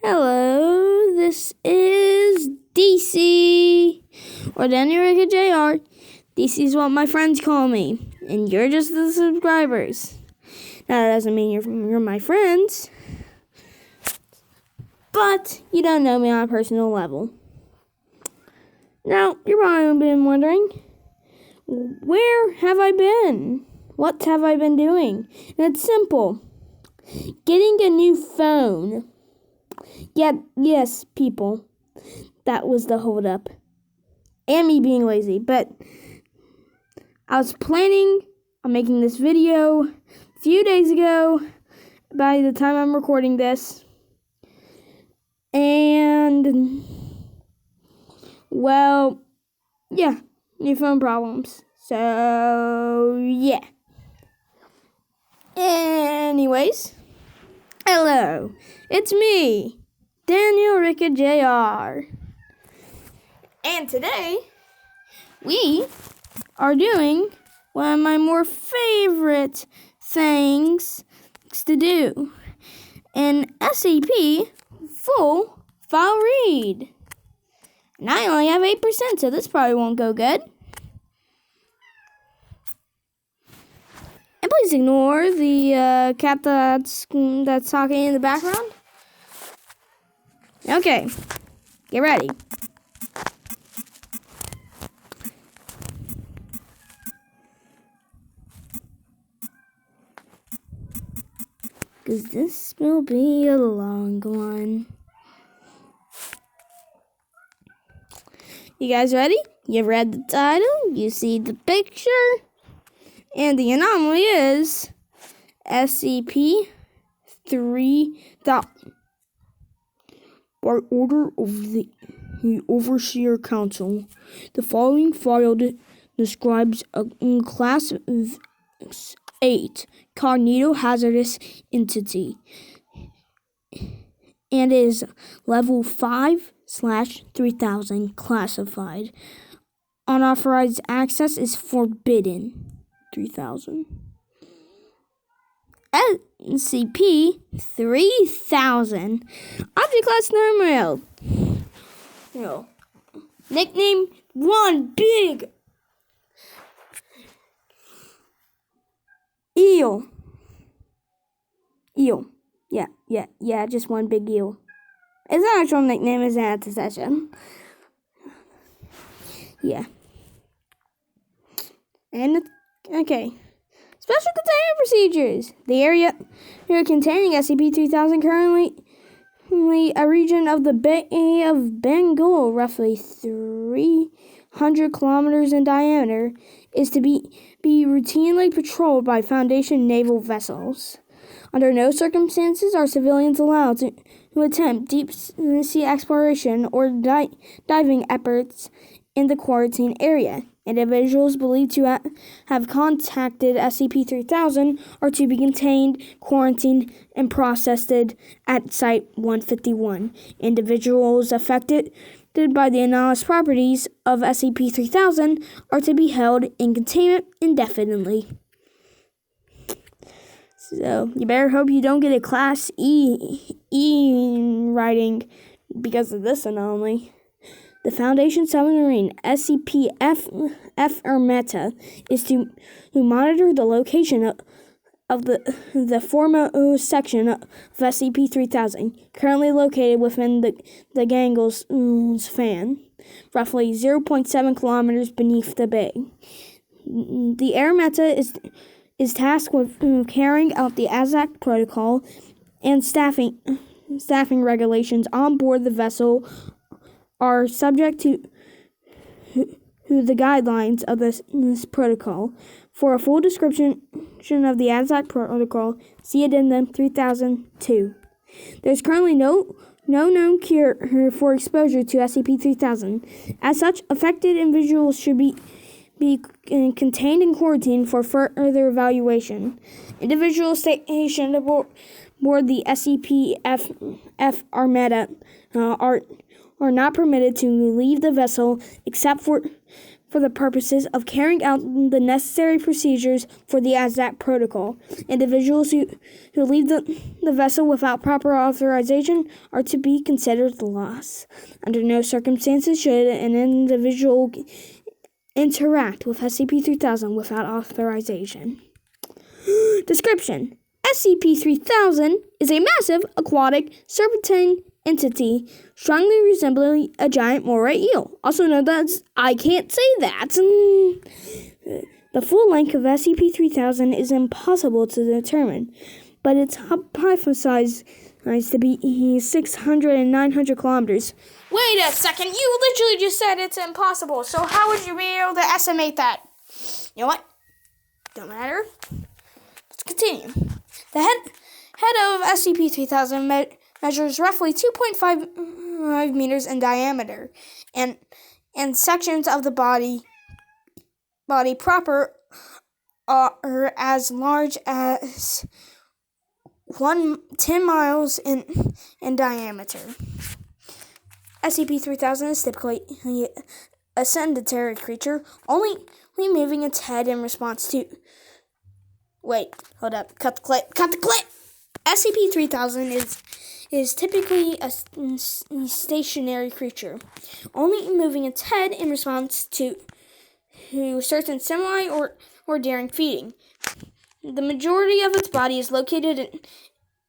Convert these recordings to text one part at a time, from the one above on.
Hello, this is DC, or Danny Ricker JR. DC is what my friends call me, and you're just the subscribers. Now, that doesn't mean you're my friends, but you don't know me on a personal level. Now, you're probably been wondering, where have I been? What have I been doing? And it's simple. Getting a new phone. Yes, people. That was the holdup. And me being lazy. But I was planning on making this video a few days ago by the time I'm recording this. And, well, yeah, new phone problems. So, yeah. Anyways, hello, it's me, Daniel Ricker JR. And today, we are doing one of my more favorite things to do. An SCP full file read. And I only have 8%, so this probably won't go good. And please ignore the cat that's talking in the background. Okay, get ready. Because this will be a long one. You guys ready? You've read the title, you see the picture, and the anomaly is SCP-3000. By order of the Overseer Council, the following file describes a Class 8 cognito-hazardous entity and is Level 5/3000 classified. Unauthorized access is forbidden. 3000. SCP-3000. Object Class Normal. Nickname One Big Eel. Eel. Yeah, just one big eel. Its actual nickname is Anticession. Yeah. And it's okay. Special containment procedures. The area containing SCP-3000 currently a region of the Bay of Bengal, roughly 300 kilometers in diameter, is to be routinely patrolled by Foundation naval vessels. Under no circumstances are civilians allowed to attempt deep-sea exploration or diving efforts in the quarantine area. Individuals believed to have contacted SCP-3000 are to be contained, quarantined, and processed at Site-151. Individuals affected by the anomalous properties of SCP-3000 are to be held in containment indefinitely. So, you better hope you don't get a Class E rating because of this anomaly. The Foundation submarine, SCP-F is to monitor the location of the foremost section of SCP-3000, currently located within the Gangle's fan, roughly 0.7 kilometers beneath the bay. The Air Meta is tasked with carrying out the ASAC protocol and staffing regulations on board the vessel are subject to the guidelines of this protocol. For a full description of the ASAC protocol, see Addendum 3002. There's currently no known cure for exposure to SCP-3000. As such, affected individuals should be contained in quarantine for further evaluation. Individuals stationed aboard the SCP-F are not permitted to leave the vessel except for for the purposes of carrying out the necessary procedures for the ASAP protocol. Individuals who leave the vessel without proper authorization are to be considered lost. Under no circumstances should an individual interact with SCP-3000 without authorization. Description: SCP-3000 is a massive aquatic serpentine entity strongly resembling a giant moray eel, also known as I can't say that. The full length of SCP-3000 is impossible to determine, but it's hypothesized to be 600 and 900 kilometers. Wait a second, you literally just said it's impossible, so how would you be able to estimate that? You know what? Don't matter. Let's continue. The head of SCP-3000 measures roughly 2.5 meters in diameter, and sections of the body proper are as large as 10 miles in diameter. SCP-3000 is typically a sedentary creature, only moving its head in response to... Wait, hold up. Cut the clip! SCP-3000 is typically a stationary creature, only moving its head in response to certain stimuli or during feeding. The majority of its body is located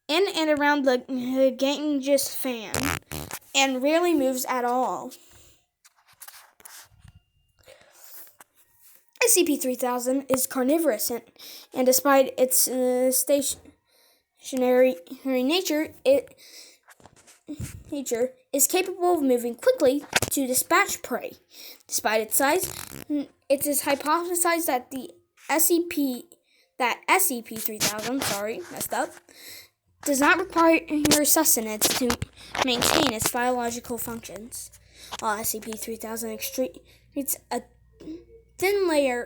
in and around the Ganges fan, and rarely moves at all. SCP-3000 is carnivorous, and despite its stationary nature, is capable of moving quickly to dispatch prey. Despite its size, it is hypothesized that SCP-3000 does not require sustenance to maintain its biological functions. While SCP-3000 excretes a thin layer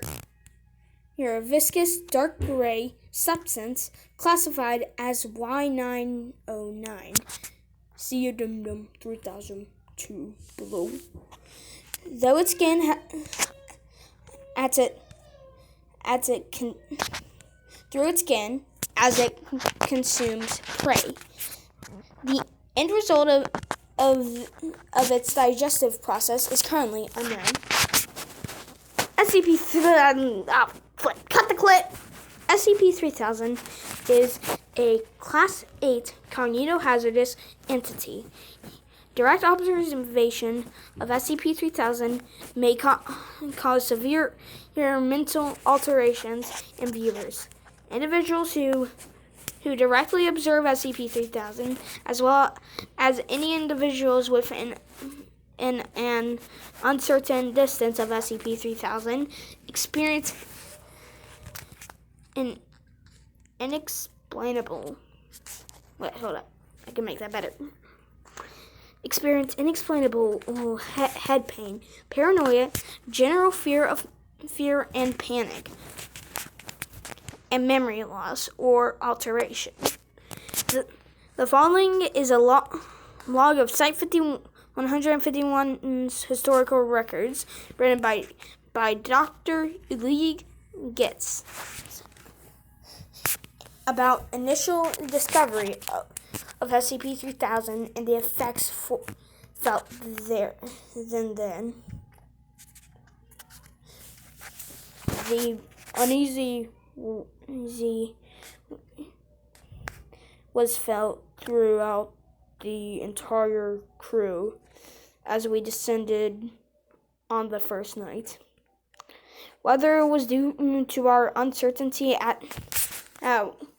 of viscous dark gray substance classified as Y909. See Addendum 3002 below. Though its skin through its skin as it consumes prey. The end result of its digestive process is currently unknown. Cut the clip! SCP-3000 is a Class 8 cognitohazardous entity. Direct observation of SCP-3000 may cause severe mental alterations in viewers. Individuals who directly observe SCP-3000, as well as any individuals within an uncertain distance of SCP-3000, experience an inexplainable... Wait, hold up. I can make that better. Experience inexplainable head pain, paranoia, general fear and panic, and memory loss or alteration. The following is a log of Site-151's historical records written by Dr. Ulig Getz about initial discovery of SCP-3000 and the effects felt then. The uneasy was felt throughout the entire crew as we descended on the first night. Whether it was due to our uncertainty at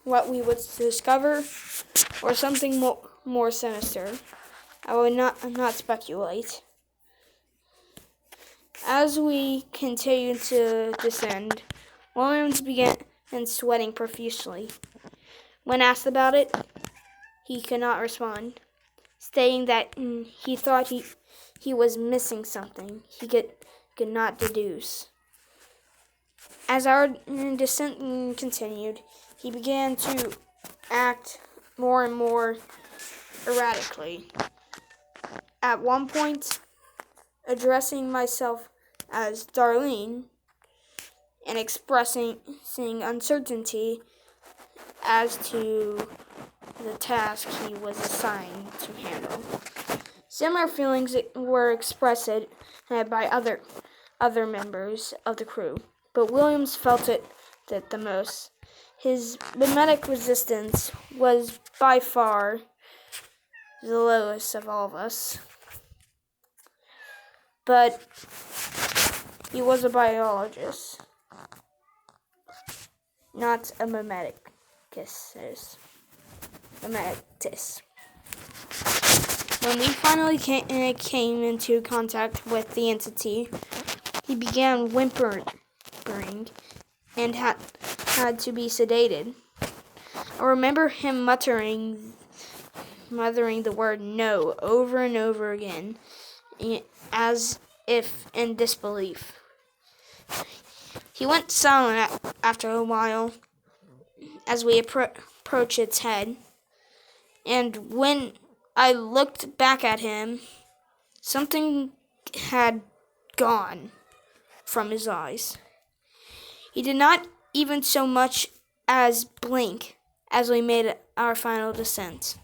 what we would discover or something more sinister, I will not speculate. As we continued to descend, Williams began sweating profusely. When asked about it, he could not respond, stating that he thought he was missing something he could not deduce. As our descent continued, he began to act more and more erratically. At one point, addressing myself as Darlene and expressing uncertainty as to the task he was assigned to handle. Similar feelings were expressed by other members of the crew, but Williams felt it the most. His mimetic resistance was by far the lowest of all of us. But he was a biologist, not a mimeticist. When we finally came into contact with the entity, he began whimpering and had to be sedated. I remember him muttering the word "no" over and over again, as if in disbelief. He went silent after a while as we approached its head, and when I looked back at him, something had gone from his eyes. He did not even so much as blink as we made our final descent.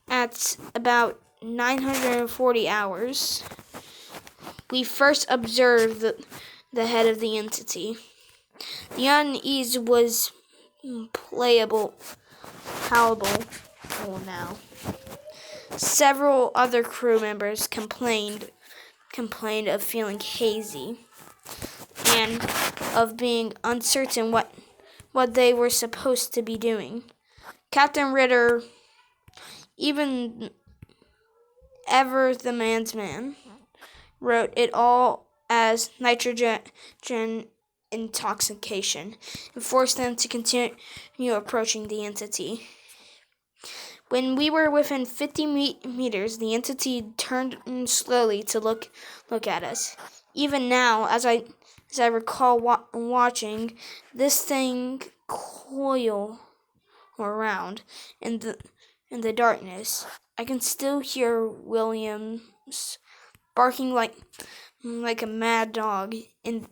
At about 940 hours, we first observed the head of the entity. The unease was palatable now. Several other crew members complained of feeling hazy and of being uncertain what they were supposed to be doing. Captain Ritter, even ever the man's man, wrote it all as nitrogen intoxication and forced them to continue approaching the entity. When we were within 50 meters, the entity turned slowly to look at us. Even now, as I recall watching this thing coil around in the darkness, I can still hear Williams barking like a mad dog in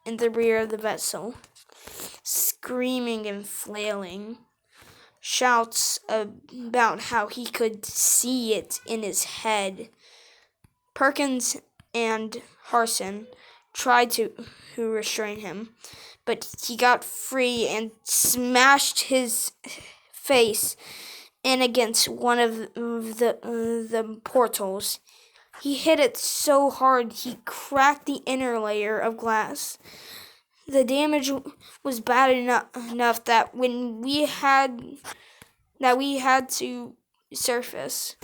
the rear of the vessel, screaming and flailing. Shouts about how he could see it in his head. Perkins and Harson tried to restrain him, but he got free and smashed his face in against one of the portals. He hit it so hard he cracked the inner layer of glass. The damage was bad enough that we had to surface.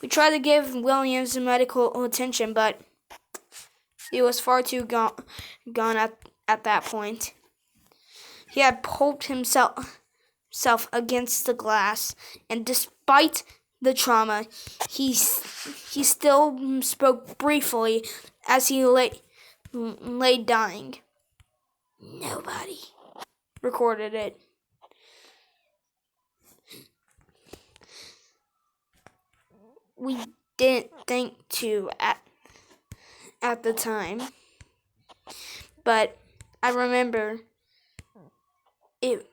We tried to give Williams medical attention, but he was far too gone at that point. He had pulped himself against the glass, and despite the trauma, he still spoke briefly as he lay dying. Nobody recorded it. We didn't think to at the time, but I remember it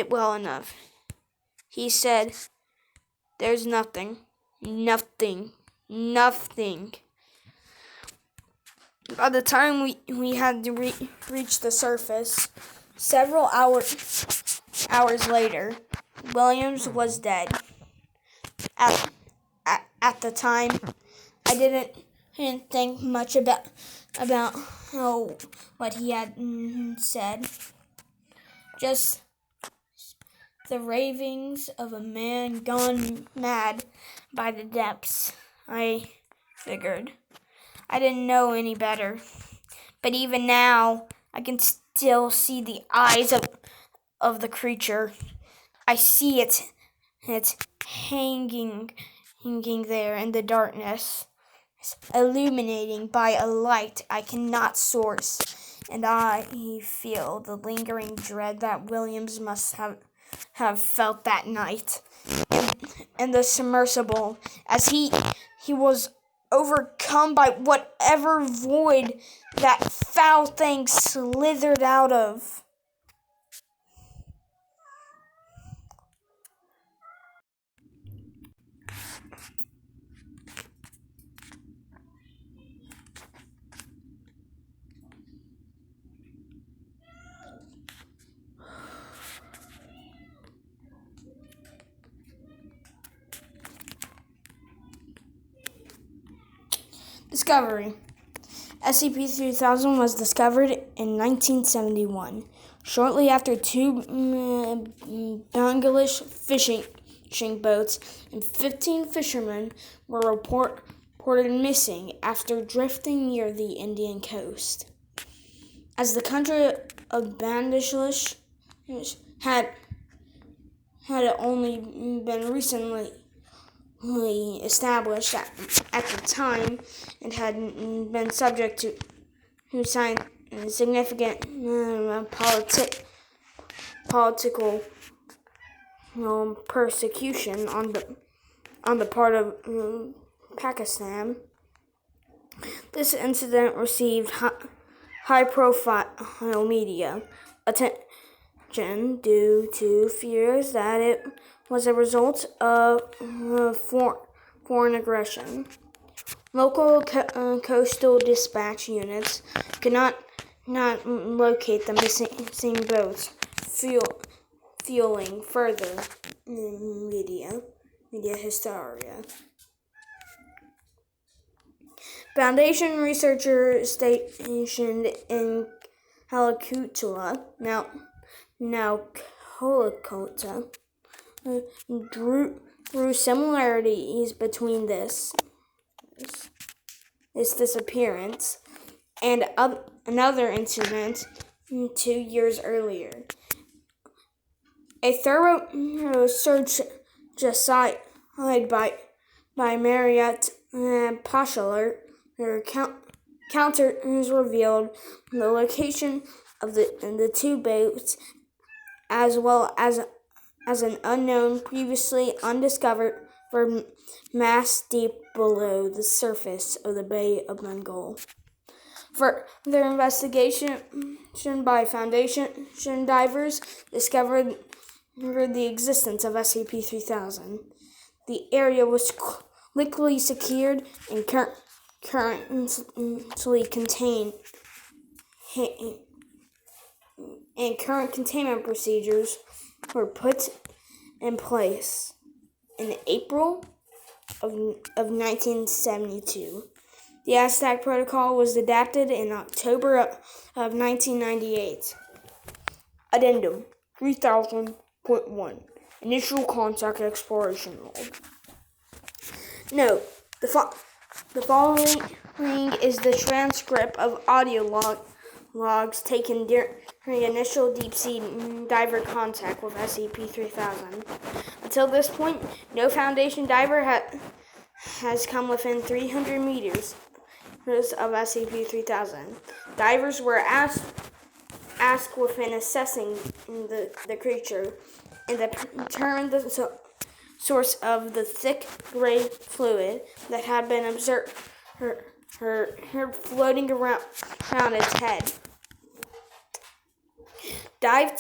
well enough. He said, "There's nothing. By the time we had to reach the surface, several hours later, Williams was dead. At the time, I didn't think much about what he had said. Just the ravings of a man gone mad by the depths, I figured. I didn't know any better. But even now, I can still see the eyes of the creature. I see it hanging there in the darkness, illuminating by a light I cannot source, and I feel the lingering dread that Williams must have felt that night. And the submersible, as he was overcome by whatever void that foul thing slithered out of. Discovery. SCP-3000 was discovered in 1971, shortly after two Bangladesh fishing boats and 15 fishermen were reported missing after drifting near the Indian coast. As the country of Bangladesh had only been recently established at the time and had been subject to significant political persecution on the part of Pakistan. This incident received high-profile media attention due to fears that it was a result of foreign aggression. Local coastal dispatch units could not locate the missing boats, fueling further media hysteria. Foundation researchers stationed in Calcutta, now Kolkata, drew similarities between this disappearance and another incident 2 years earlier. A thorough search site by Marriott Pashaler counters revealed the location of the two boats, as well as an unknown, previously undiscovered mass deep below the surface of the Bay of Bengal. Further investigation by Foundation divers discovered the existence of SCP-3000. The area was quickly secured and currently contained, and current containment procedures were put in place in April of 1972. The Aztec Protocol was adapted in October of 1998. Addendum 3000.1 Initial Contact Exploration Log. Note: the following is the transcript of audio logs taken during initial deep-sea diver contact with SCP-3000. Until this point, no Foundation diver has come within 300 meters of SCP-3000. Divers were asked within assessing the creature and determined the source of the thick gray fluid that had been observed her floating around its head. Dive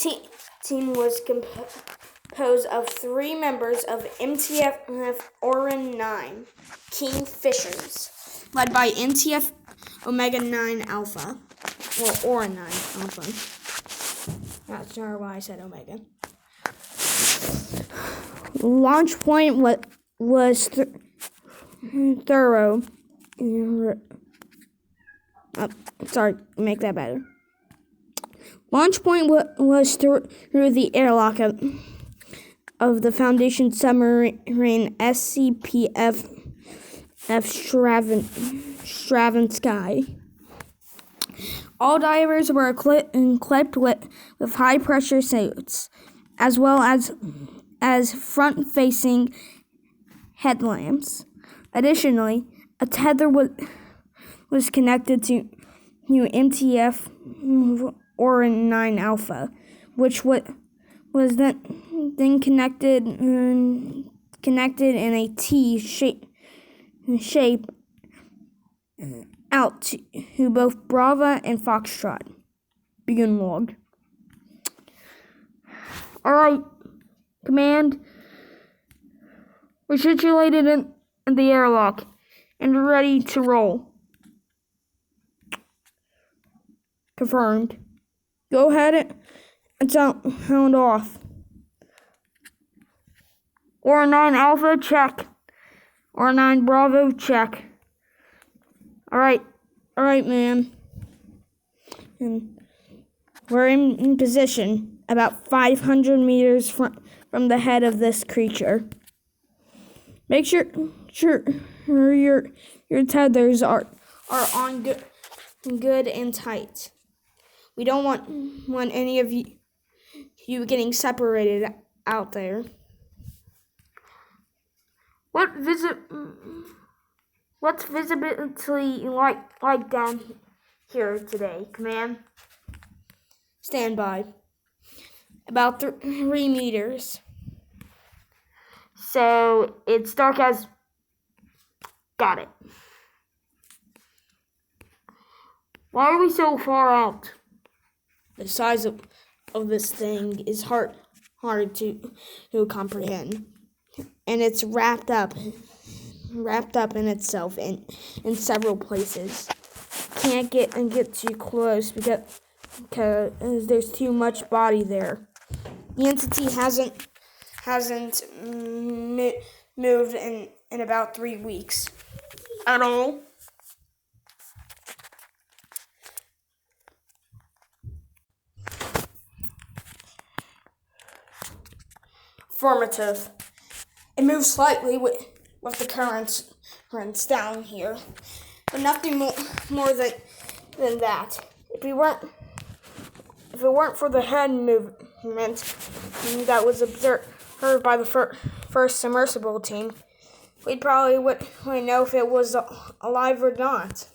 team was composed of 3 members of MTF Orin 9 Kingfishers, led by MTF Omega 9 Alpha, or Orin 9 Alpha. That's not why I said Omega. Launch point was thorough. Make that better. Launch point was through the airlock of the Foundation submarine SCP-F Stravinsky. All divers were equipped with high-pressure suits, as well as front-facing headlamps. Additionally, a tether was connected to MTF Orin 9 Alpha, which was then connected in a T shape out to both Bravo and Foxtrot. Begin log. Alright, Command. We're situated in the airlock and ready to roll. Confirmed. Go ahead and sound off. Or 9 Alpha, check. Or 9 Bravo, check. Alright, man. And we're in position about 500 meters from the head of this creature. Make sure your tethers are on good and tight. We don't want any of you getting separated out there. What's visibility like down here today, Command? Stand by. About 3 meters. So it's dark as... Got it. Why are we so far out? The size of this thing is hard to comprehend. And it's wrapped up in itself in several places. Can't get too close because there's too much body there. The entity hasn't moved in about 3 weeks at all. Affirmative. It moves slightly with the currents down here, but nothing more than that. If it weren't for the head movement that was observed by the first submersible team, we'd probably wouldn't know if it was alive or not.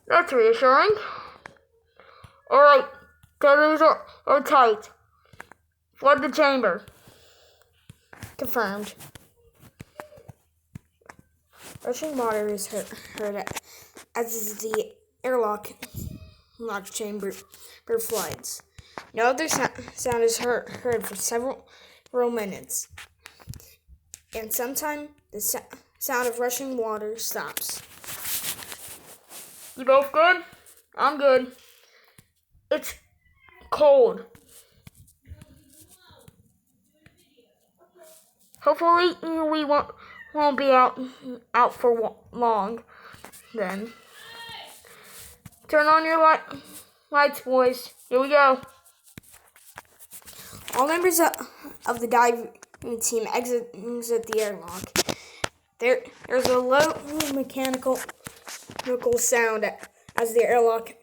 That's reassuring. Alright, tethers are tight. Flood the chamber. Confirmed. Rushing water is heard as is the airlock chamber floods. No other sound is heard for several minutes, and sometimes the sound of rushing water stops. You both good? I'm good. It's cold. Hopefully we won't be out for long. Then turn on your lights, boys. Here we go. All members of the diving team exit the airlock. There's a low mechanical sound as the airlock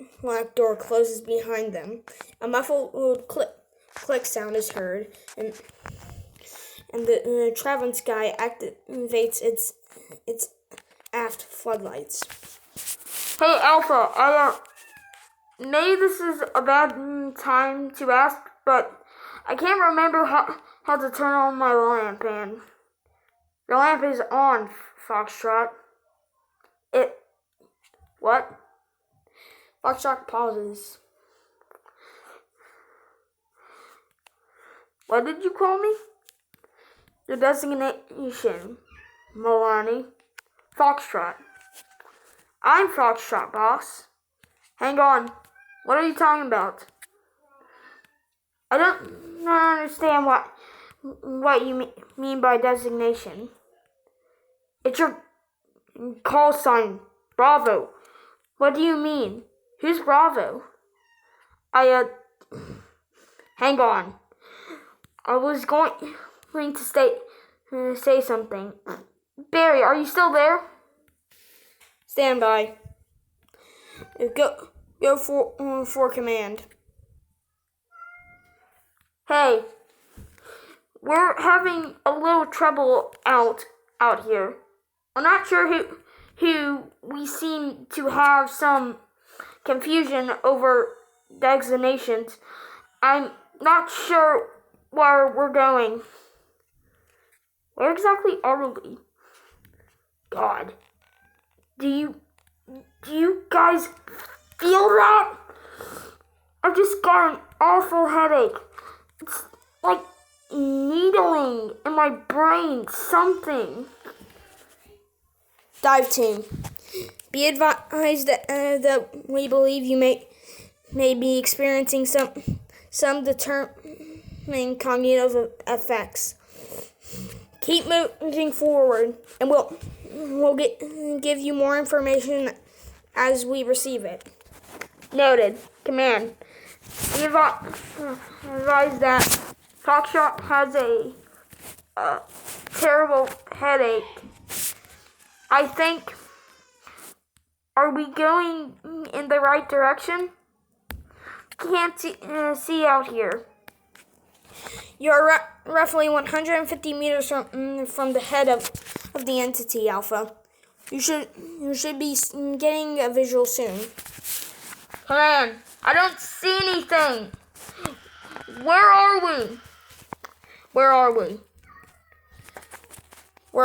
door closes behind them. A muffled click sound is heard, and the traveling sky activates its aft floodlights. Hey, Alpha, maybe this is a bad time to ask, but I can't remember how to turn on my lamp, and your lamp is on, Foxtrot. What? Foxtrot pauses. What did you call me? Your designation, Milani. Foxtrot. I'm Foxtrot, boss. Hang on. What are you talking about? I don't understand what you mean by designation. It's your call sign, Bravo. What do you mean? Who's Bravo? Hang on. I was going to say something. Barry, are you still there? Stand by. Go for command. Hey, we're having a little trouble out here. I'm not sure who we seem to have some confusion over designations. I'm not sure where we're going. Where exactly are we? God. Do you guys feel that? I just got an awful headache. It's like needling in my brain, something. Dive team. Be advised that we believe you may be experiencing some determining cognitive effects. Keep moving forward, and we'll give you more information as we receive it. Noted. Command. Be advised that Foxtrot has a terrible headache. I think. Are we going in the right direction? Can't see out here. You're roughly 150 meters from the head of the entity, Alpha. You should be getting a visual soon. Command, I don't see anything. Where are we? We're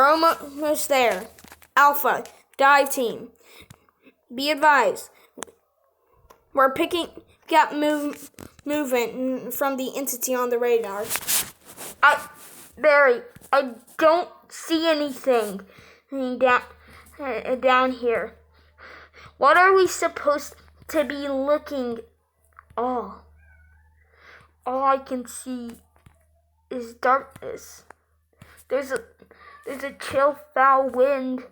almost there. Alpha, dive team. Be advised. We're picking up movement from the entity on the radar. Barry, I don't see anything down here. What are we supposed to be looking? All I can see is darkness. There's a chill, foul wind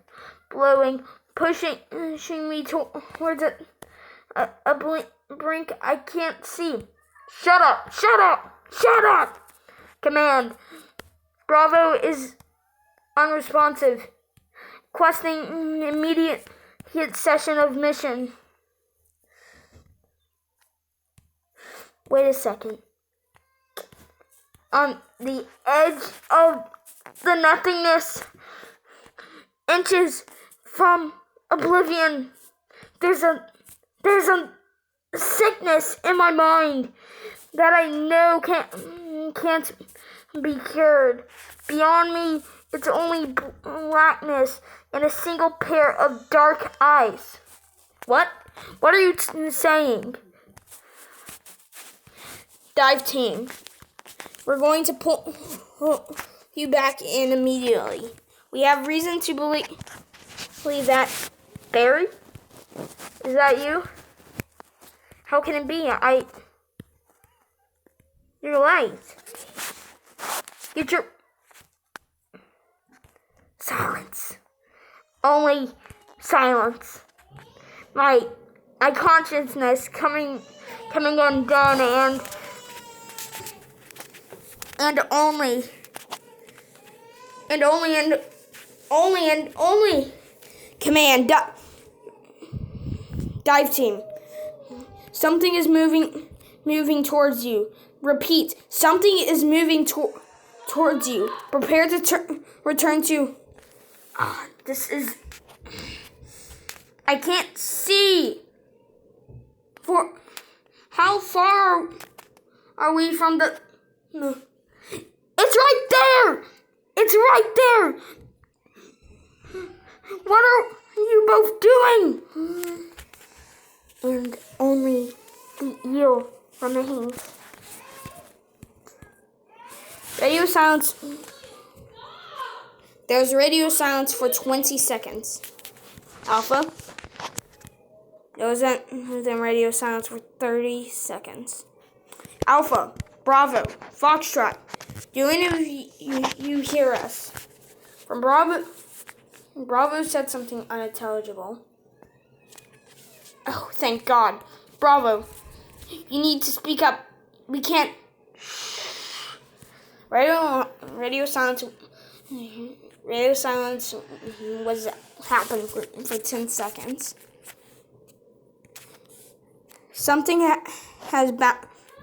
blowing, pushing me towards a brink I can't see. Shut up! Command. Bravo is unresponsive. Requesting immediate session of mission. Wait a second. On the edge of the nothingness, inches from oblivion, there's a sickness in my mind that I know can't be cured. Beyond me, it's only blackness and a single pair of dark eyes. What? What are you saying? Dive team. We're going to pull you back in immediately. We have reason to believe that. Barry? Is that you? How can it be? You're late. Get your... Silence. Only silence. My consciousness coming undone and only command dive team. Something is moving towards you. Repeat, something is moving towards you. Prepare to return to... this is... I can't see. For how far are we from the... No. It's right there! It's right there! What are you both doing? And only the eel remains. Radio silence. There's radio silence for 20 seconds. Alpha. There was then radio silence for 30 seconds. Alpha, Bravo, Foxtrot. Do any of you hear us? From Bravo said something unintelligible. Oh, thank God. Bravo, you need to speak up. We can't. Radio silence. Radio silence was happening for 10 seconds. Something has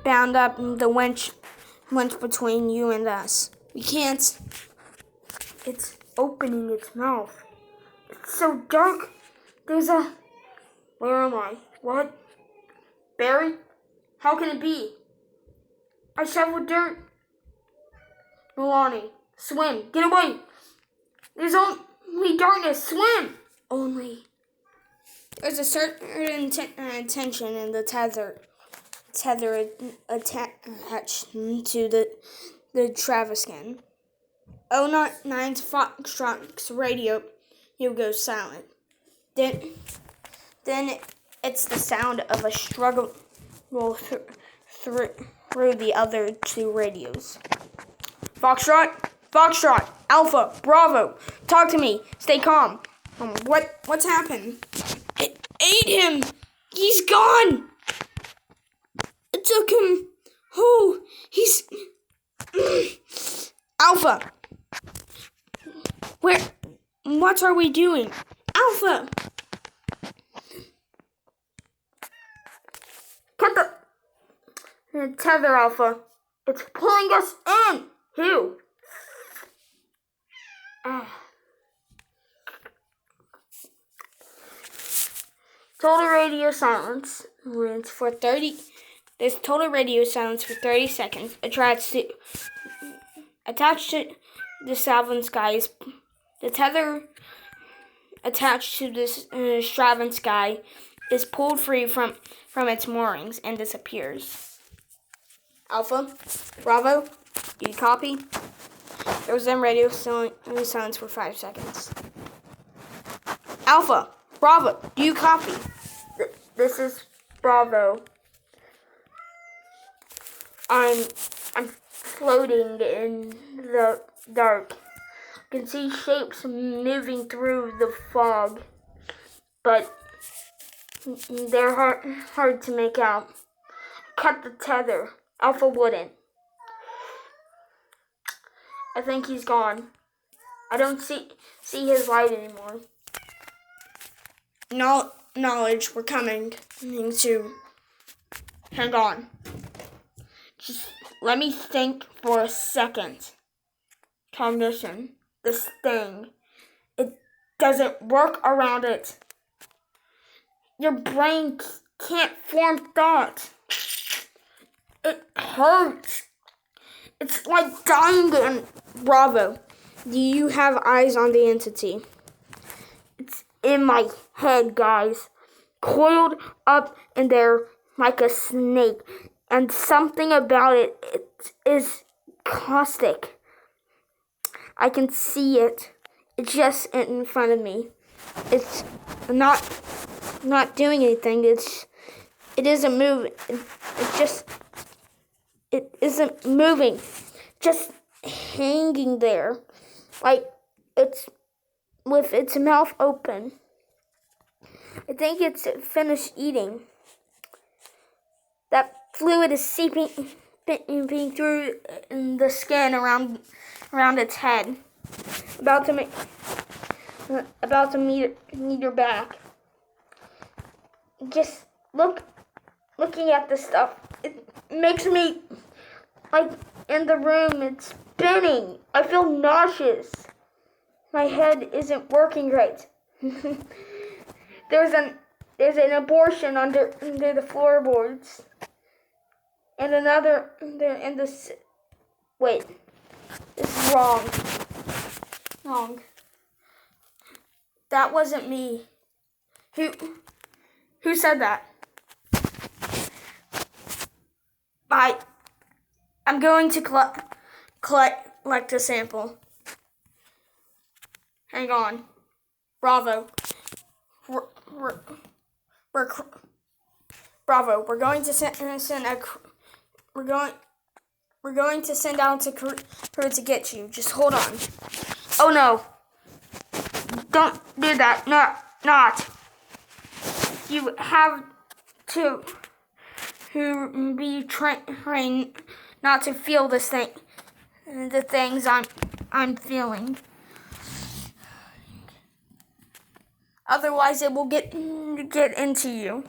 bound up the winch between you and us. We can't. It's opening its mouth. It's so dark. There's a... Where am I? What? Barry? How can it be? I shoveled dirt. Milani, swim. Get away. There's only darkness. Swim. Only There's a certain tension in the tether attached to the Traviscan. 099's Foxtrot's radio goes silent. Then it's the sound of a struggle through the other two radios. Foxtrot, Alpha, Bravo, talk to me. Stay calm. What's happened? It ate him. He's gone. It took him. Oh, he's Alpha. What are we doing? Alpha. Cut the tether, Alpha. It's pulling us in. Who? Total radio silence for 30. There's total radio silence for 30 seconds. Attached to the Salvin Sky is the tether attached to this Stravan Sky is pulled free from its moorings and disappears. Alpha, Bravo, do you copy? There was then radio silence for 5 seconds. Alpha, Bravo, do you copy? This is Bravo. I'm floating in the dark. I can see shapes moving through the fog, but they're hard to make out. Cut the tether. Alpha wouldn't. I think he's gone. I don't see his light anymore. Knowledge, we're coming to. Hang on. Just let me think for a second. Cognition. This thing. It doesn't work around it. Your brain can't form thought. It hurts. It's like dying in. Bravo. Do you have eyes on the entity? It's in my head, guys. Coiled up in there like a snake. And something about it is caustic. I can see it. It's just in front of me. It's not doing anything. It isn't moving. It isn't moving. Just hanging there. Like it's with its mouth open. I think it's finished eating. That fluid is seeping through the skin around its head. About to meet your back. Just looking at this stuff. It makes me like in the room. It's spinning. I feel nauseous. My head isn't working right. There's an abortion under the floorboards. And another in this. Wait, this is wrong. Wrong. That wasn't me. Who said that? I'm going to collect a sample. Hang on. Bravo. Bravo. We're going to send We're going to send out a crew to get you. Just hold on. Oh no. Don't do that. No, not. You have to be trained not to feel the things I'm feeling. Otherwise, it will get into you.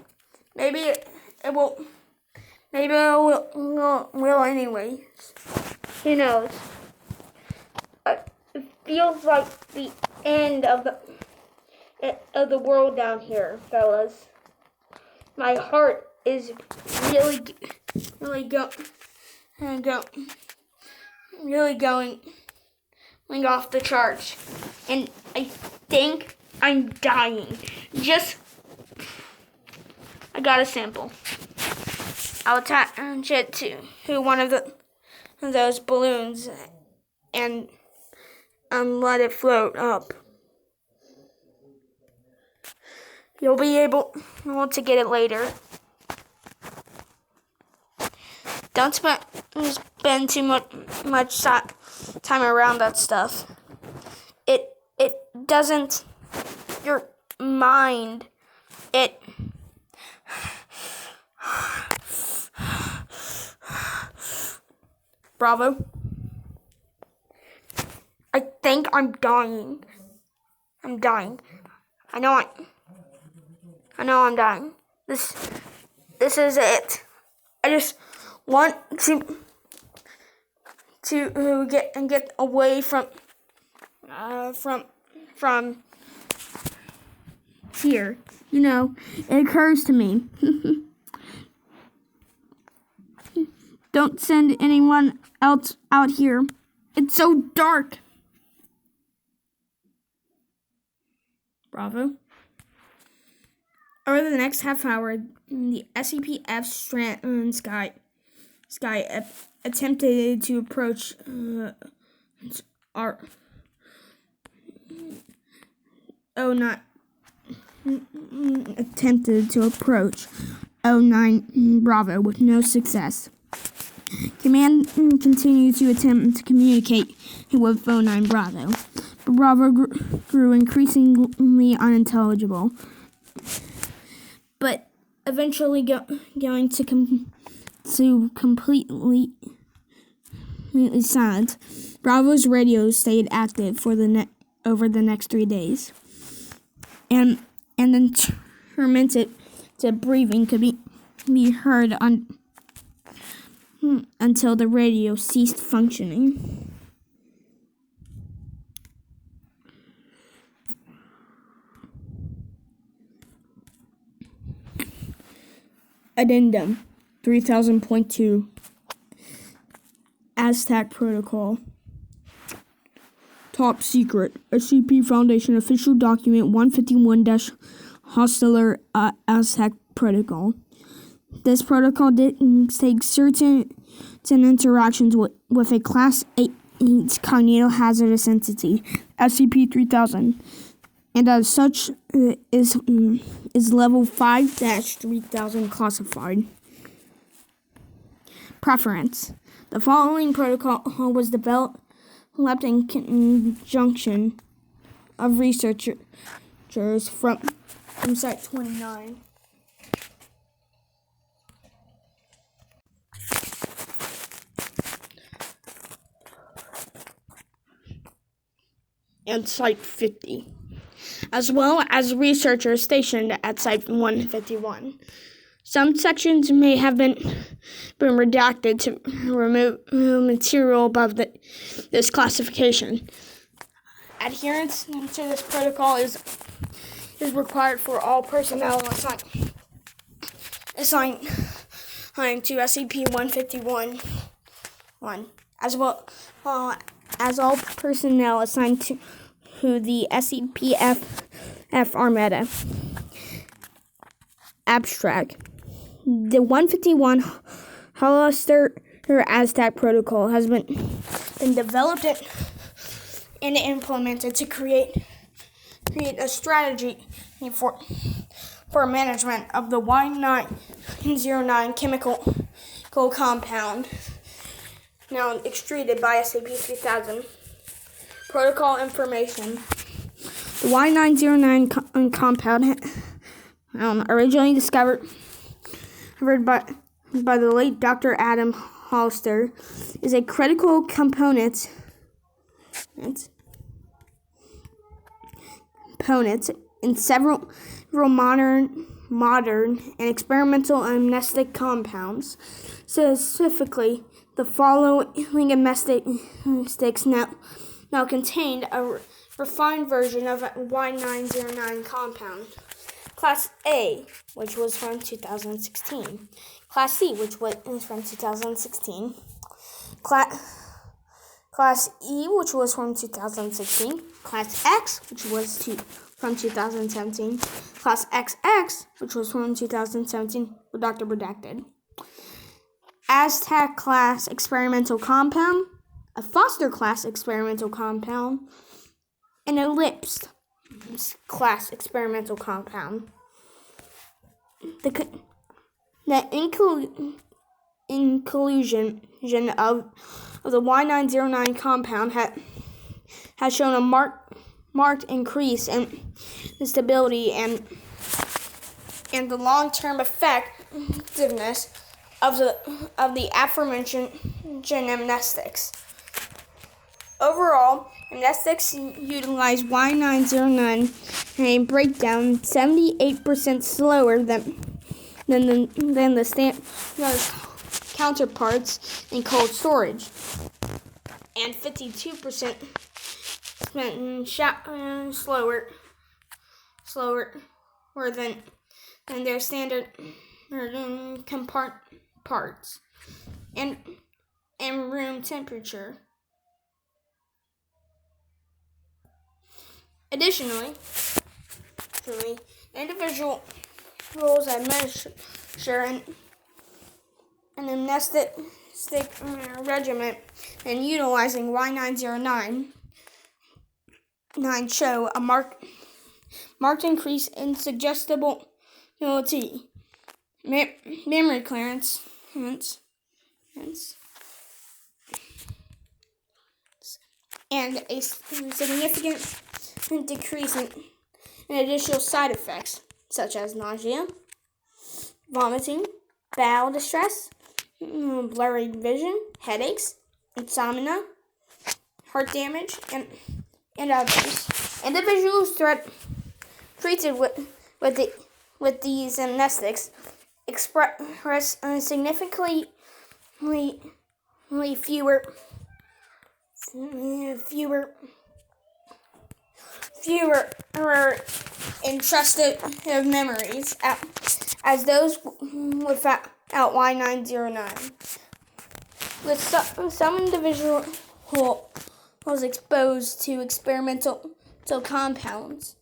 Maybe it will. Maybe it will anyways. Who knows? But it feels like the end of the world down here, fellas. My heart is really going off the charts, and I think I'm dying. Just I got a sample. I'll attach it to one of those balloons and let it float up. You'll be able to get it later. Don't spend too much time around that stuff. It doesn't your mind. It Bravo. I think I'm dying. I'm dying. I know I'm dying. This is it. I just want to get away from here. You know, it occurs to me. Don't send anyone else out here. It's so dark. Bravo. Over the next half hour, the SCP-F Strand Sky attempted to approach our attempted to approach 09 Bravo with no success. Command continued to attempt to communicate with 09 Bravo, but Bravo grew increasingly unintelligible. But eventually going to completely silent. Bravo's radio stayed active for over the next 3 days, and intermittent breathing could be heard until the radio ceased functioning. Addendum 3000.2 Aztec Protocol. Top secret. SCP Foundation official document 151-Hosteller Aztec Protocol. This protocol takes certain interactions with a Class 8 cognitohazardous entity, SCP-3000, and as such is level 5-3000 classified. Preference. The following protocol was developed in conjunction of researchers from Site 29. And Site 50, as well as researchers stationed at Site 151. Some sections may have been redacted to remove material above this classification. Adherence to this protocol is required for all personnel assigned to SCP-151, as well as all personnel assigned to the SCP-F Armada. Abstract. The 151 Hollister Aztec Protocol has been developed and implemented to create a strategy for management of the Y909 chemical compound now extruded by SCP-3000. Protocol information. The Y909 compound, originally discovered by the late Dr. Adam Hollister, is a critical component in several modern and experimental amnestic compounds. Specifically, the following amnestics now contained a refined version of a Y909 compound. Class A, which was from 2016. Class C, which was from 2016. Class E, which was from 2016. Class X, which was from 2017. Class XX, which was from 2017, with Dr. Redacted. Aztec class experimental compound, a Foster class experimental compound, an Ellipse class experimental compound. The inclusion of the Y909 compound has shown a marked increase in stability and the long-term effectiveness of the aforementioned amnestics. Overall, amnestics utilize Y909 and break down 78% slower than the standard counterparts in cold storage, and 52% slower than their standard parts and room temperature. Additionally, individuals administer an amnestic regimen and utilizing Y909 show a marked increase in suggestibility, memory clearance, and a significant decrease in additional side effects such as nausea, vomiting, bowel distress, blurry vision, headaches, insomnia, heart damage, and others. Individuals treated with these amnestics express significantly fewer intrusive memories as those without Y909. With some individuals exposed to experimental compounds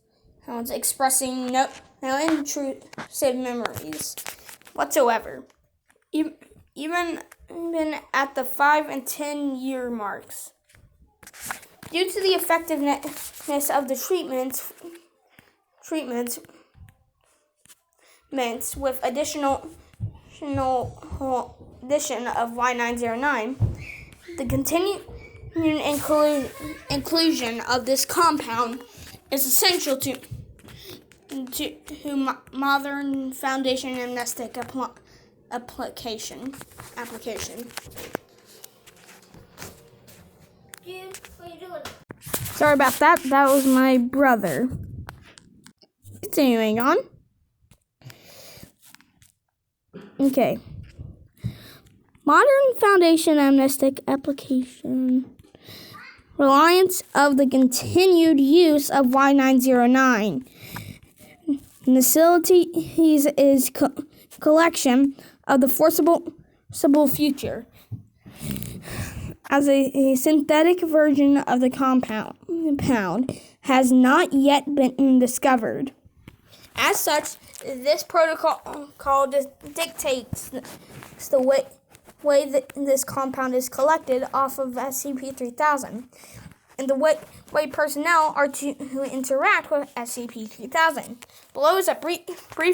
expressing no intrusive memories whatsoever, even at the 5 and 10 year marks. Due to the effectiveness of the treatments with addition of Y909, the continued inclusion of this compound is essential to modern foundation amnestic application. Dude, what are you doing? Sorry about that. That was my brother. Continuing on. Okay. Modern foundation amnestic application. Reliance of the continued use of Y909. Necessities is collection of the forcible future as a synthetic version of the compound has not yet been discovered. As such, this protocol dictates the way that this compound is collected off of SCP-3000 and the way personnel are to interact with SCP-3000. Below is a brief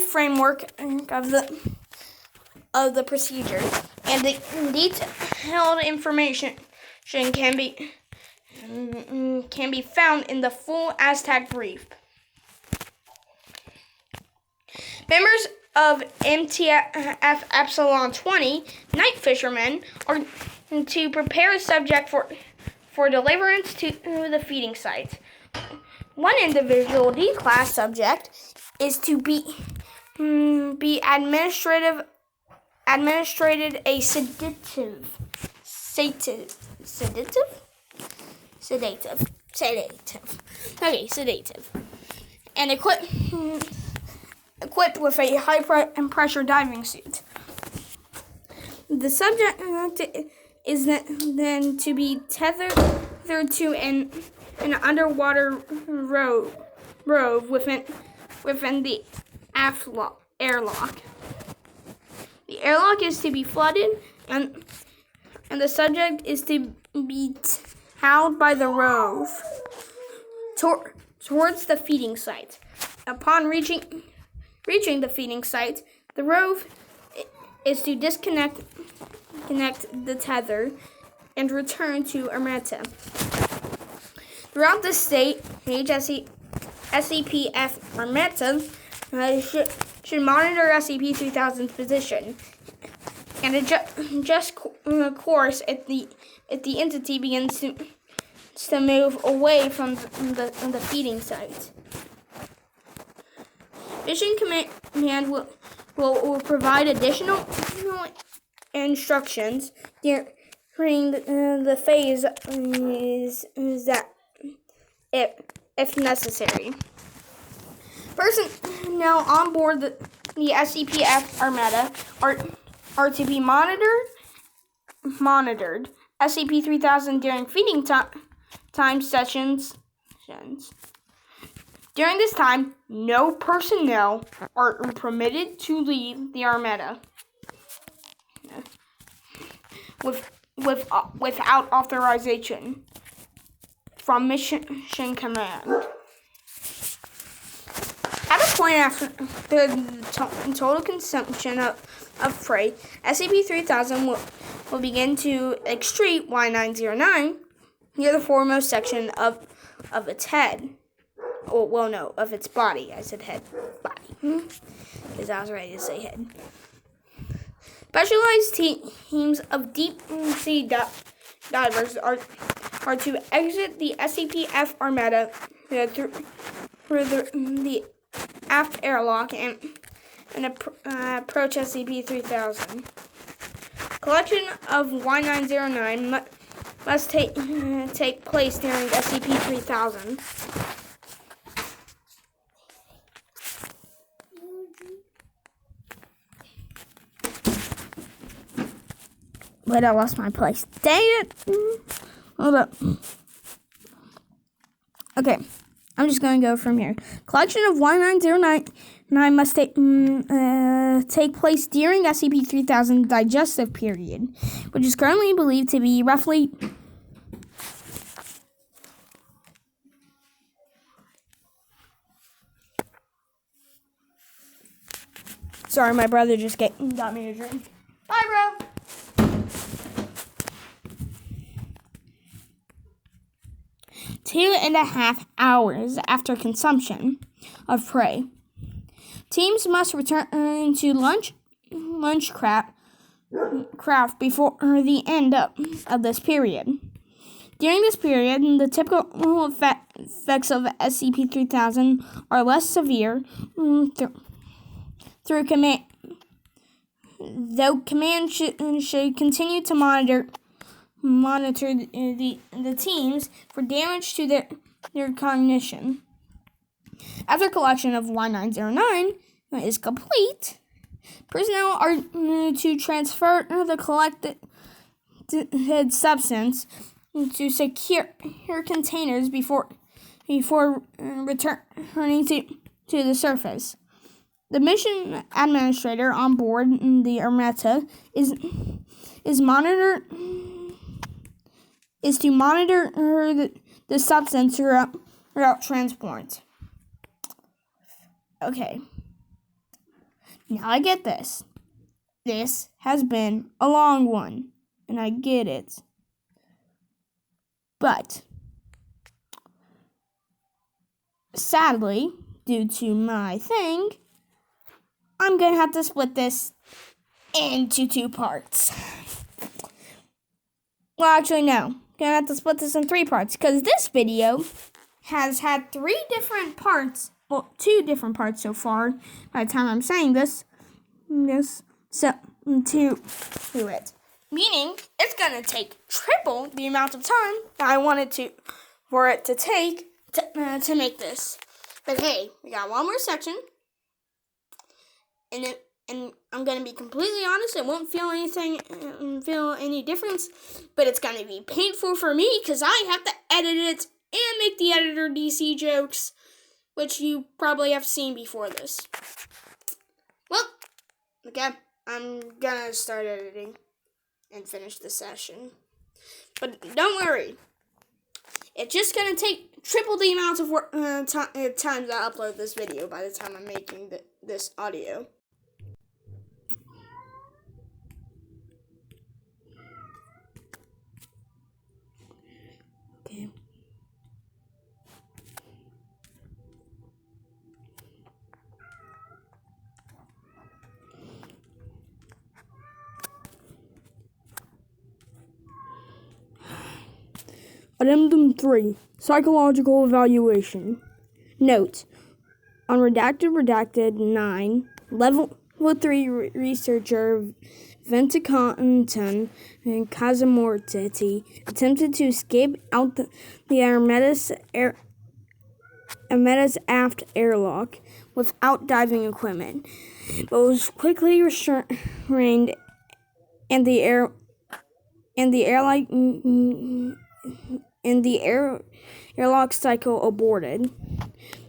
framework of the procedure, and the detailed information can be found in the full Aztec brief. Members of MTF Epsilon 20 night fishermen are to prepare a subject for deliverance to the feeding site. One individual D-class subject is to be administered a sedative, and equipped with a high pressure diving suit. The subject is then to be tethered to an underwater rove within the airlock. The airlock is to be flooded, and the subject is to be held by the rove towards the feeding site. Upon reaching the feeding site, the rove is to disconnect the tether and return to Ermita. Throughout this stage, SCP-F Ermita should monitor SCP-3000's position and adjust course if the entity begins to move away from the feeding site. Mission Command will provide additional instructions during the phase is that if necessary. Personnel on board the SCP-F Armada are to be monitored. SCP-3000 during feeding time sessions. During this time, no personnel are permitted to leave the Armada without authorization from Mission Command. At a point after the total consumption of prey, SCP-3000 will begin to excrete Y909 near the foremost section of its head. Of its body. I said head, body, because I was ready to say head. Specialized teams of deep-sea divers are to exit the SCP-F Armada through the aft airlock and approach SCP-3000. Collection of Y909 must take place during SCP-3000. Wait, I lost my place. Dang it! Hold up. Okay, I'm just gonna go from here. Collection of Y909 must take place during SCP-3000 digestive period, which is currently believed to be roughly. Sorry, my brother just got me a drink. Bye, bro. 2.5 hours after consumption of prey. Teams must return to lunch craft before the end of this period. During this period, the typical effects of SCP-3000 are less severe through command, though command should continue to monitor the teams for damage to their cognition. After collection of Y909 is complete, personnel are to transfer the collected substance to secure containers before returning to the surface. The mission administrator on board the Ermita is to monitor the substance throughout transport. Okay. Now I get this. This has been a long one, and I get it. But sadly, due to my thing, I'm going to have to split this into 2 parts. Well, actually, no. I'm going to have to split this in 3 parts, because this video has had 3 different parts. Well, 2 different parts so far by the time I'm saying this. So, to it. Meaning, it's going to take triple the amount of time that I wanted for it to take to make this. But hey, we got 1 more section. And I'm going to be completely honest, I won't feel any difference, but it's going to be painful for me because I have to edit it and make the editor DC jokes, which you probably have seen before this. Well, okay, I'm gonna start editing and finish the session. But don't worry, it's just gonna take triple the amount of times I upload this video by the time I'm making this audio. Okay. Addendum 3. Psychological Evaluation. Note. Unredacted 9. Level 3 researcher Venticanton and Kazamortiti attempted to escape out the Armada's aft airlock without diving equipment, but was quickly restrained and the airlock cycle aborted.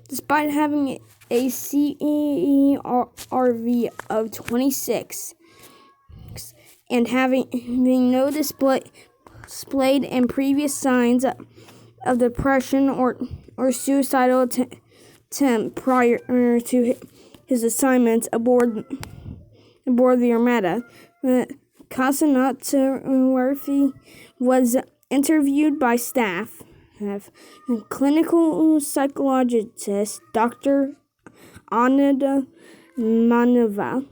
Despite having a CERV of 26 and having no displayed and previous signs of depression or suicidal attempt prior to his assignments aboard the Armada, Casanata was interviewed by staff. Clinical psychologist Dr. Ananda Manava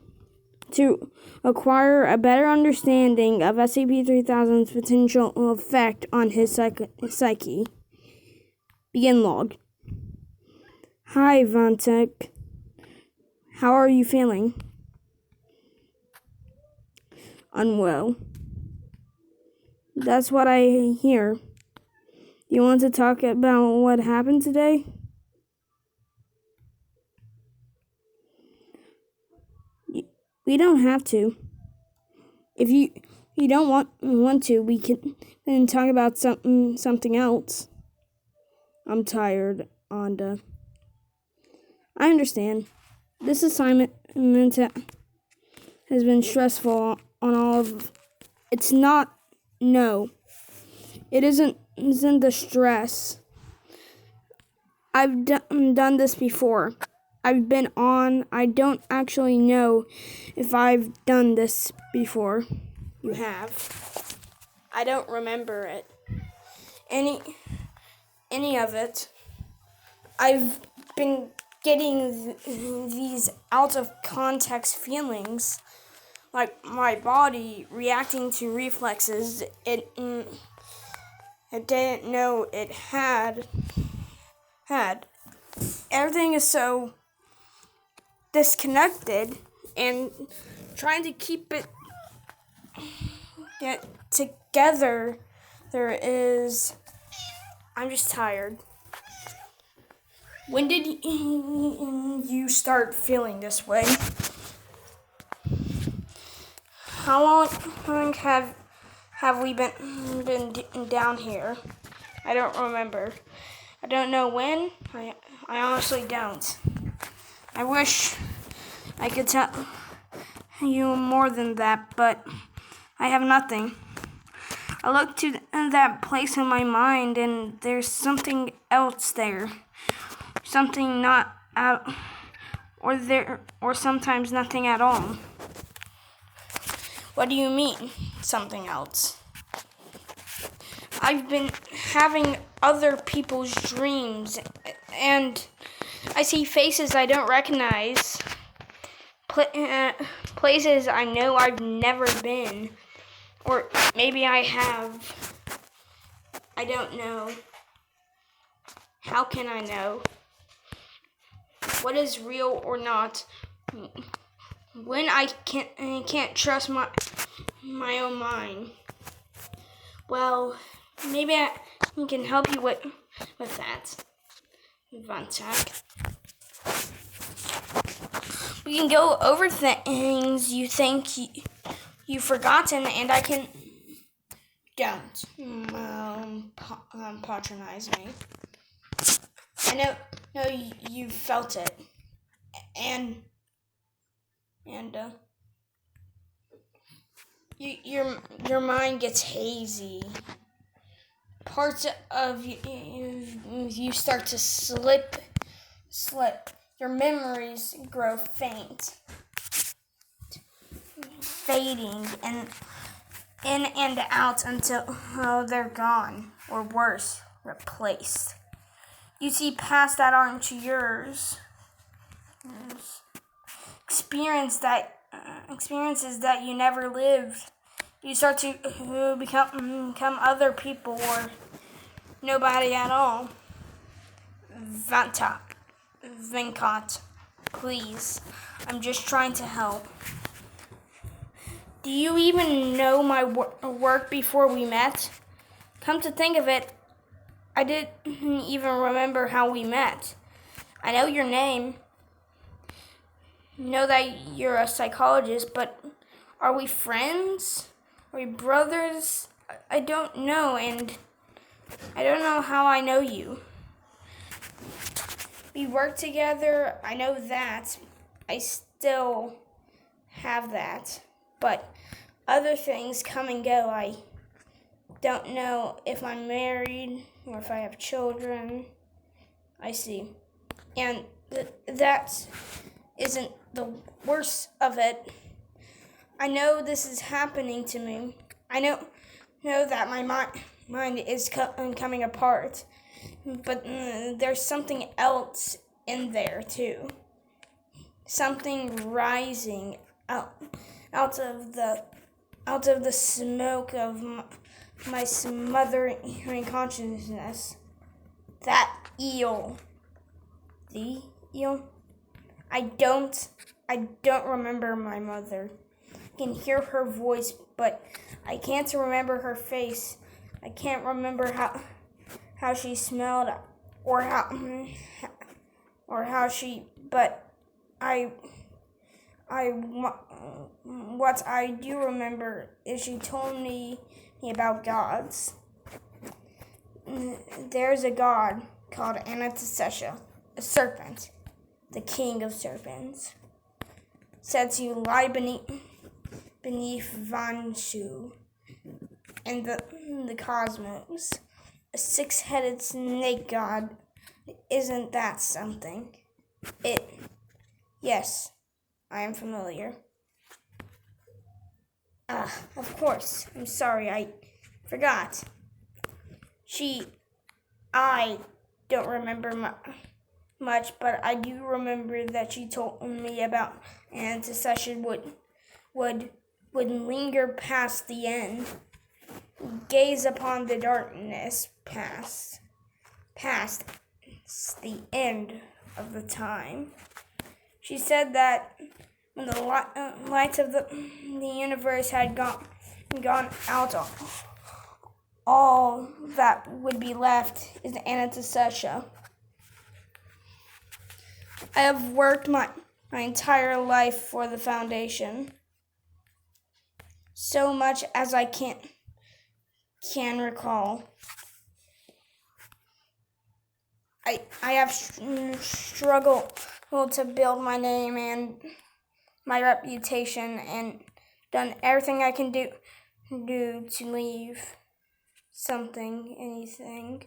to acquire a better understanding of SCP-3000's potential effect on his psyche. Begin log. Hi, Vantek. How are you feeling? Unwell. That's what I hear. You want to talk about what happened today? We don't have to. If you don't want to, we can talk about something else. I'm tired, Anda. I understand. This assignment has been stressful on all of. It's not. No, it isn't the stress. I've done this before. I've been on. I don't actually know if I've done this before. You have. I don't remember it. Any of it. I've been getting these out of context feelings, like my body reacting to reflexes it didn't know it had. Everything is so disconnected, and trying to keep it together. I'm just tired. When did you start feeling this way? How long have we been down here? I don't remember. I don't know when. I honestly don't. I wish I could tell you more than that, but I have nothing. I look to that place in my mind, and there's something else there. Something not out, or sometimes nothing at all. What do you mean, something else? I've been having other people's dreams, and I see faces I don't recognize, places I know I've never been, or maybe I have. I don't know. How can I know what is real or not when I can't trust my own mind? Well, maybe I can help you with that, Vantak. We can go over things you think you've forgotten, and I can. Don't patronize me. I No, you felt it, and your mind gets hazy. Parts of you start to slip. Your memories grow faint, fading and in and out until they're gone, or worse, replaced. You see paths that aren't yours. Experiences that you never lived. You start to become other people or nobody at all. Venkat, please, I'm just trying to help. Do you even know my work before we met? Come to think of it, I didn't even remember how we met. I know your name. Know that you're a psychologist, but are we friends? Are we brothers? I don't know, and I don't know how I know you. We work together, I know that. I still have that. But other things come and go. I don't know if I'm married or if I have children. I see. And that isn't the worst of it. I know this is happening to me. I know that my mind is coming apart. But there's something else in there too. Something rising out of the smoke of my smothering consciousness. That eel. The eel? I don't remember my mother. I can hear her voice, but I can't remember her face. I can't remember how she smelled or how she, but what I do remember is she told me about gods. There's a god called Anastasia, a serpent, the king of serpents, said to lie beneath Vanshu and the cosmos. A six-headed snake god. Isn't that something? Yes, I am familiar. Of course. I'm sorry, I forgot. I don't remember much, but I do remember that she told me about and the session would linger past the end. Gaze upon the darkness past the end of the time. She said that when the lights of the universe had gone out, all that would be left is Anastasia. I have worked my entire life for the Foundation, so much as I can recall. I have struggled to build my name and my reputation and done everything I can do to leave anything.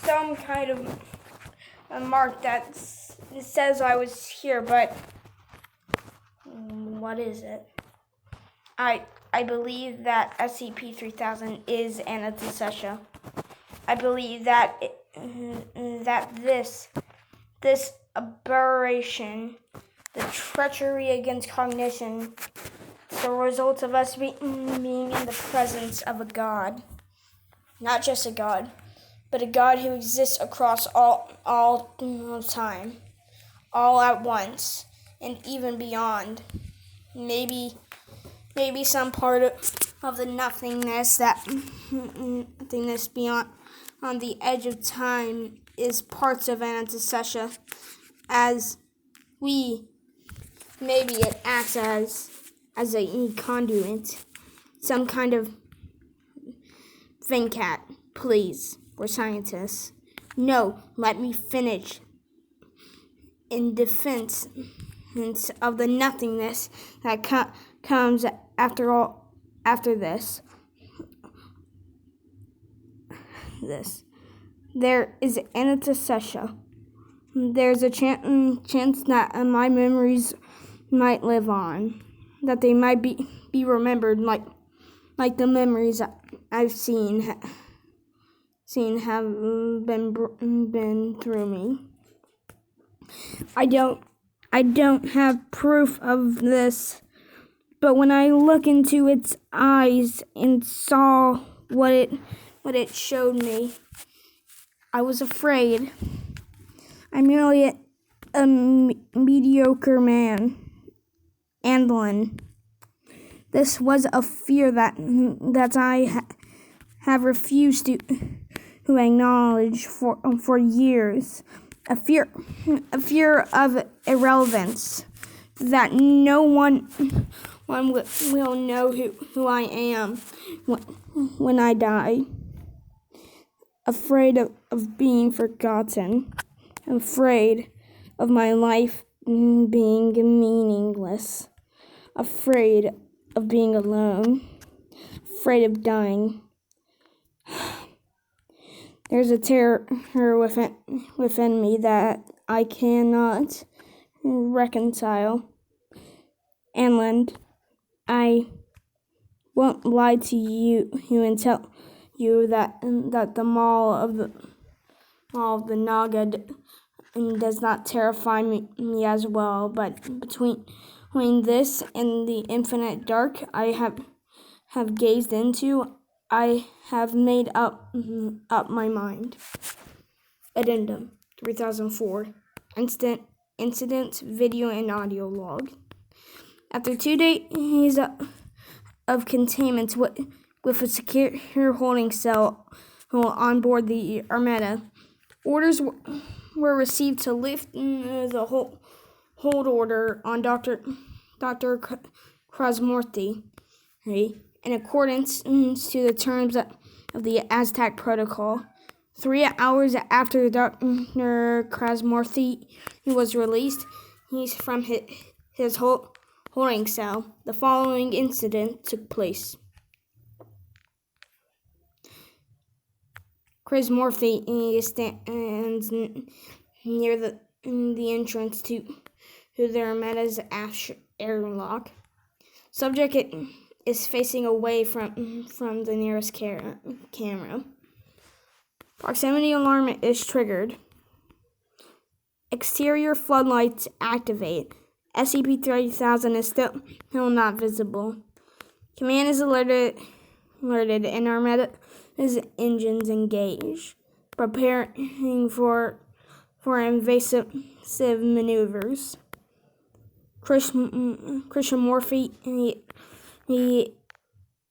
Some kind of a mark that says I was here, but what is it? I believe that SCP-3000 is Anastasia. I believe that this aberration, the treachery against cognition, is the result of us being in the presence of a god. Not just a god, but a god who exists across all time, all at once, and even beyond. Maybe some part of the nothingness beyond on the edge of time is parts of Anastasia, as maybe it acts as a conduit, some kind of Venkat, please. We're scientists. No, let me finish. In defense of the nothingness that comes after this. There is an intercession. There's a chance that my memories might live on, that they might be remembered like the memories I've seen have been through me. I don't have proof of this, but when I look into its eyes and saw what it showed me, I was afraid. I'm merely a mediocre man. Andlin. This was a fear that I have refused to acknowledge for years. A fear of irrelevance, that no one will know who I am when I die. Afraid of being forgotten. Afraid of my life being meaningless. Afraid of being alone. Afraid of dying. There's a terror within me that I cannot reconcile. Anland, I won't lie to you and tell you that the maw of the Naga does not terrify me as well. But between this and the infinite dark I have gazed into, I have made up my mind. Addendum 3004. Incident, video, and audio log. After 2 days of containment with a secure holding cell on board the Armada, orders were received to lift the hold order on Dr. Krasmorty, in accordance to the terms of the Aztec Protocol. 3 hours after Dr. Krasmorty was released from his holding cell, the following incident took place. Krasmorty stands near the entrance to the Armada's airlock. Subject is facing away from the nearest camera. Proximity alarm is triggered. Exterior floodlights activate. SCP-3000 is still not visible. Command is alerted and Armada's engines engage, preparing for invasive maneuvers. Krishnamurthy he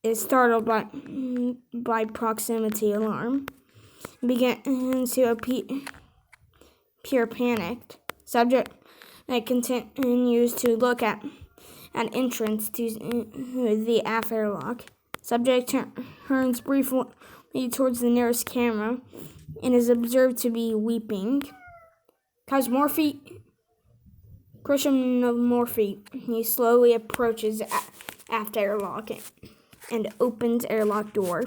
is startled by proximity alarm. Begins to appear panicked. Subject continues to look at entrance to the aft airlock. Subject turns briefly towards the nearest camera and is observed to be weeping. Krishnamurthy, he slowly approaches aft airlock and opens airlock door.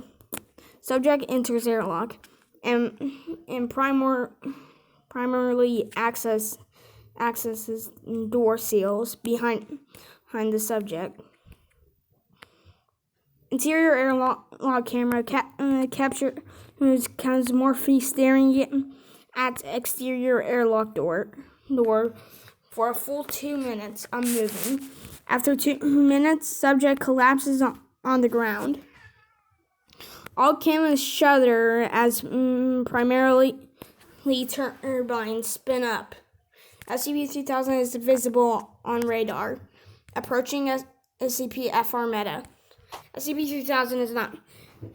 Subject enters airlock and primarily accesses door seals behind the subject. Interior airlock camera captures Krasmorthy staring at exterior airlock door for a full 2 minutes, unmoving. After 2 minutes, subject collapses on the ground. All cameras shudder as primarily turbines spin up. SCP-3000 is visible on radar. Approaching SCP-F Armada. SCP-3000 is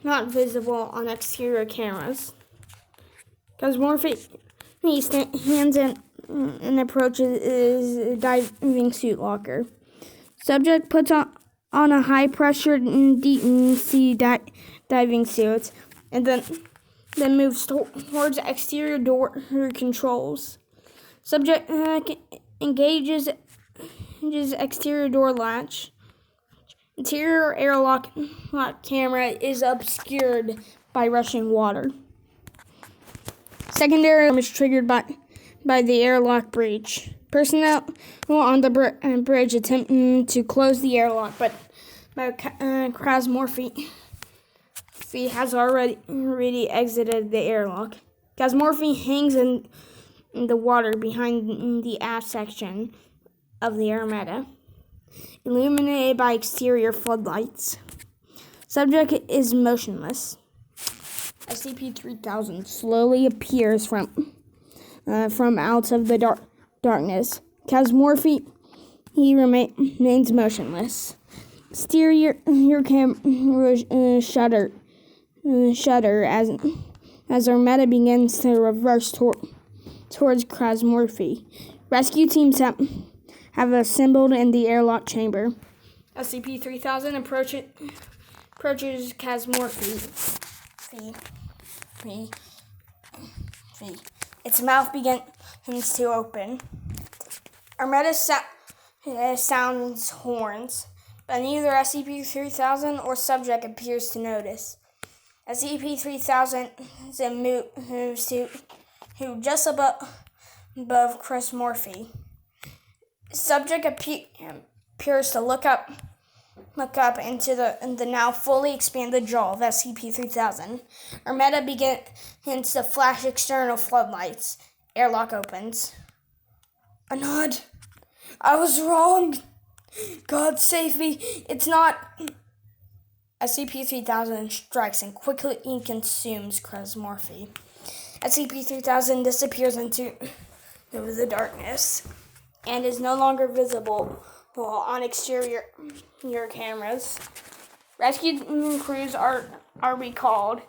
not visible on exterior cameras. Krasmorthy hands and approaches his diving suit locker. Subject puts on a high-pressure deep sea diving suit and then then moves towards exterior door controls. Subject engages exterior door latch. Interior airlock camera is obscured by rushing water. Secondary alarm is triggered by the airlock breach. Personnel on the bridge attempt to close the airlock, but Krasmorphy has already exited the airlock. Krasmorphy hangs in the water behind the aft section of the Armada, illuminated by exterior floodlights. Subject is motionless. SCP-3000 slowly appears from out of the darkness. Krasmorphy remains motionless. Exterior camera shudder as Armada begins to reverse towards Krasmorphy. Rescue teams have assembled in the airlock chamber. SCP-3000 approaches Krasmorphy. Its mouth begins to open. Armada sounds horns, but neither SCP-3000 or subject appears to notice. SCP-3000 moves to just above Krasmorphy. Subject appears to look up into the now fully expanded jaw of SCP-3000. Armada begins to flash external floodlights. Airlock opens. Anad, I was wrong. God save me. It's not. SCP-3000 strikes and quickly consumes Krasmorphy. SCP-3000 disappears into the darkness and is no longer visible on exterior cameras. Rescue crews are recalled.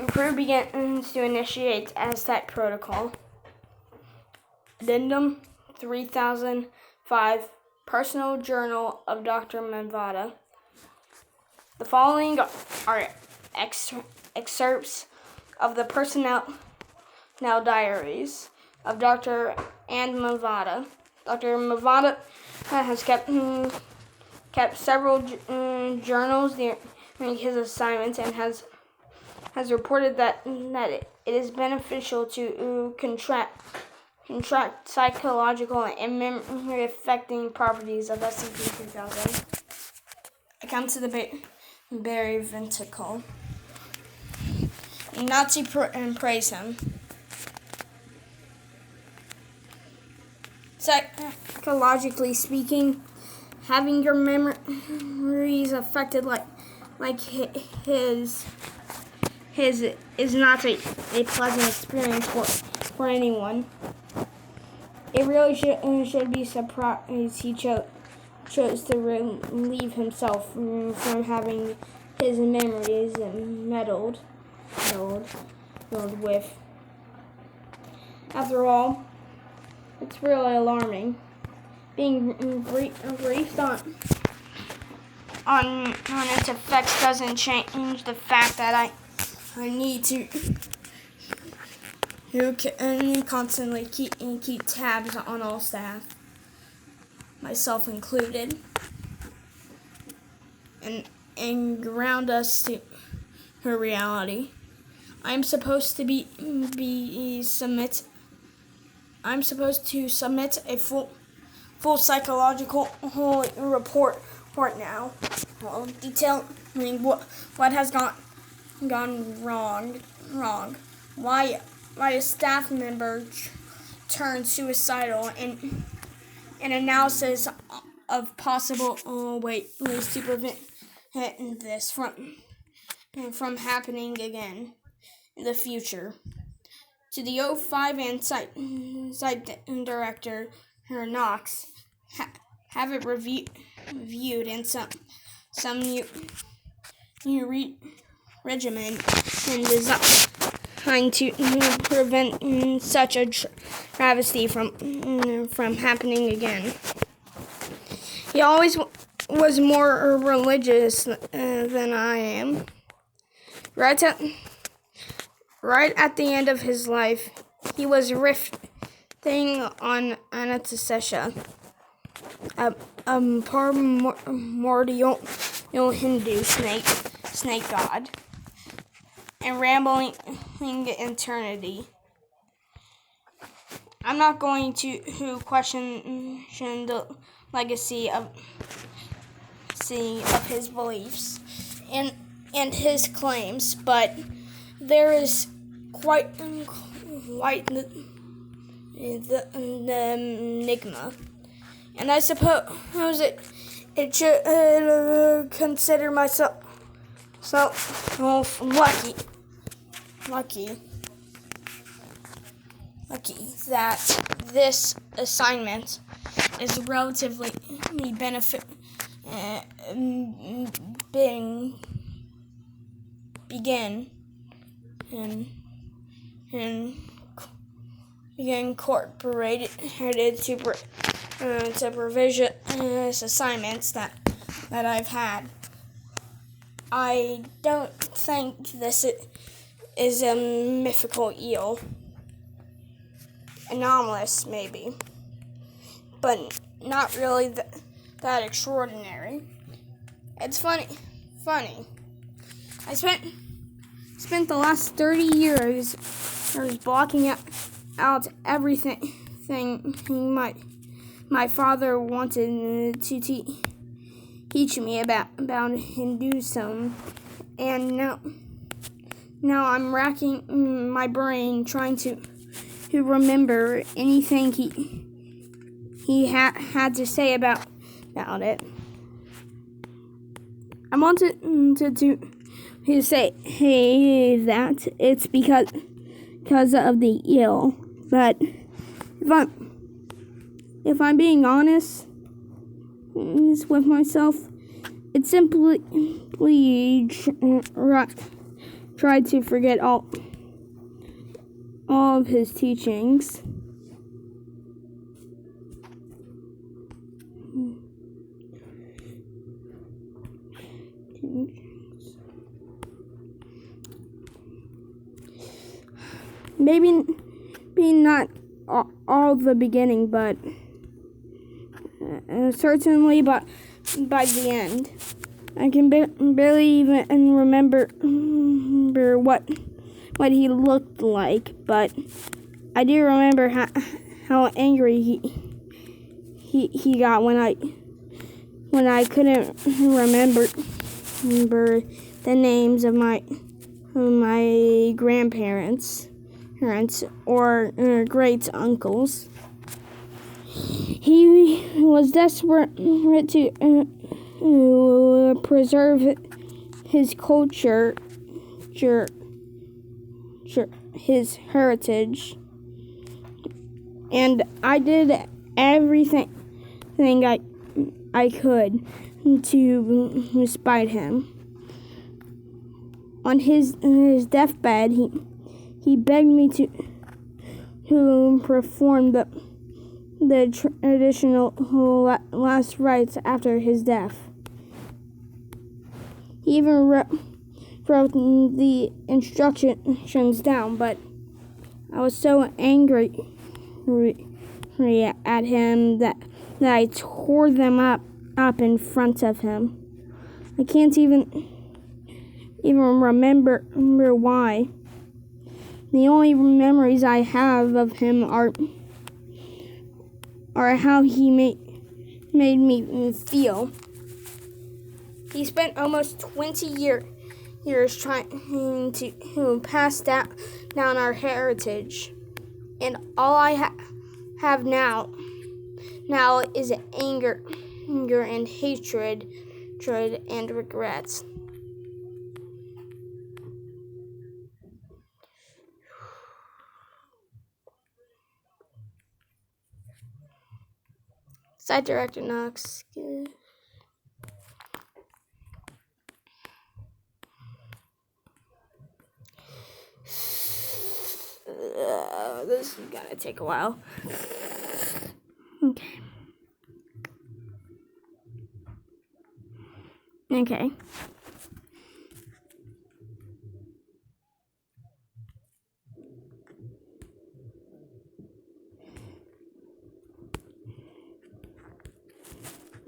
Crew begins to initiate Aztec protocol. Addendum 3005, Personal Journal of Dr. Manvada. The following are excerpts of the personnel diaries of Dr. and Manvada. Dr. Manvada has kept several journals during his assignments and has reported that it is beneficial to contract psychological and memory-affecting properties of SCP-3000. Accounts of the Berry Venticle. Nazi praise him. Psychologically speaking, having your memories affected like his is not a pleasant experience for anyone. It really should be surprised he chose to relieve himself from having his memories meddled with. After all, it's really alarming. Being briefed on its effects doesn't change the fact that I need to constantly keep tabs on all staff, myself included, and ground us to her reality. I'm supposed to submit a full psychological report now, detailing what has gone wrong. Why a staff member turned suicidal, and an analysis of possible ways to prevent this from happening again in the future. To the 05 and site director, Knox, have it reviewed and some new regimen and designed to prevent such a travesty from happening again. He always was more religious than I am. Right at the end of his life, he was riffing on Anastasia, a primordial Hindu snake god, and rambling eternity. I'm not going to question the legacy of his beliefs and his claims, but there is quite the enigma, and I suppose it should consider myself lucky that this assignment is relatively begin incorporated to previous assignments that I've had. I don't think this is a mythical eel. Anomalous, maybe, but not really that extraordinary. It's funny. I spent the last 30 years blocking out everything my father wanted to teach me about Hinduism, and now I'm racking my brain trying to remember anything he had to say about it. I wanted to say that it's because of the eel, but if I'm being honest with myself, it simply tried to forget all of his teachings. Maybe not all the beginning, but certainly by the end. I can barely even remember what he looked like, but I do remember how angry he got when I couldn't remember the names of my grandparents or great uncles. He was desperate to preserve his culture, his heritage, and I did everything I could to spite him. On his deathbed, he begged me to perform the traditional last rites after his death. He even wrote the instructions down, but I was so angry at him that I tore them up in front of him. I can't even remember why. The only memories I have of him are how he made me feel. He spent almost 20 years trying to pass down our heritage, and all I have now is anger and hatred and regrets. Side Director Knox. This is gonna take a while. Okay.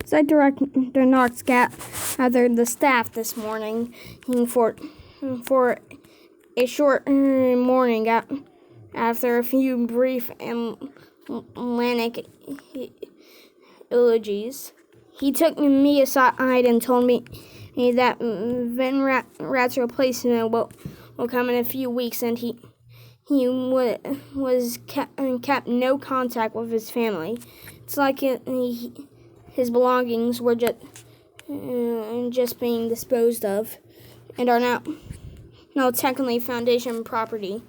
Site director Knox gathered the staff this morning for a short morning after a few brief and laconic eulogies. He took me aside and told me that Van Rat's replacement will come in a few weeks, and he kept no contact with his family. It's like his belongings were just being disposed of, and are now technically Foundation property.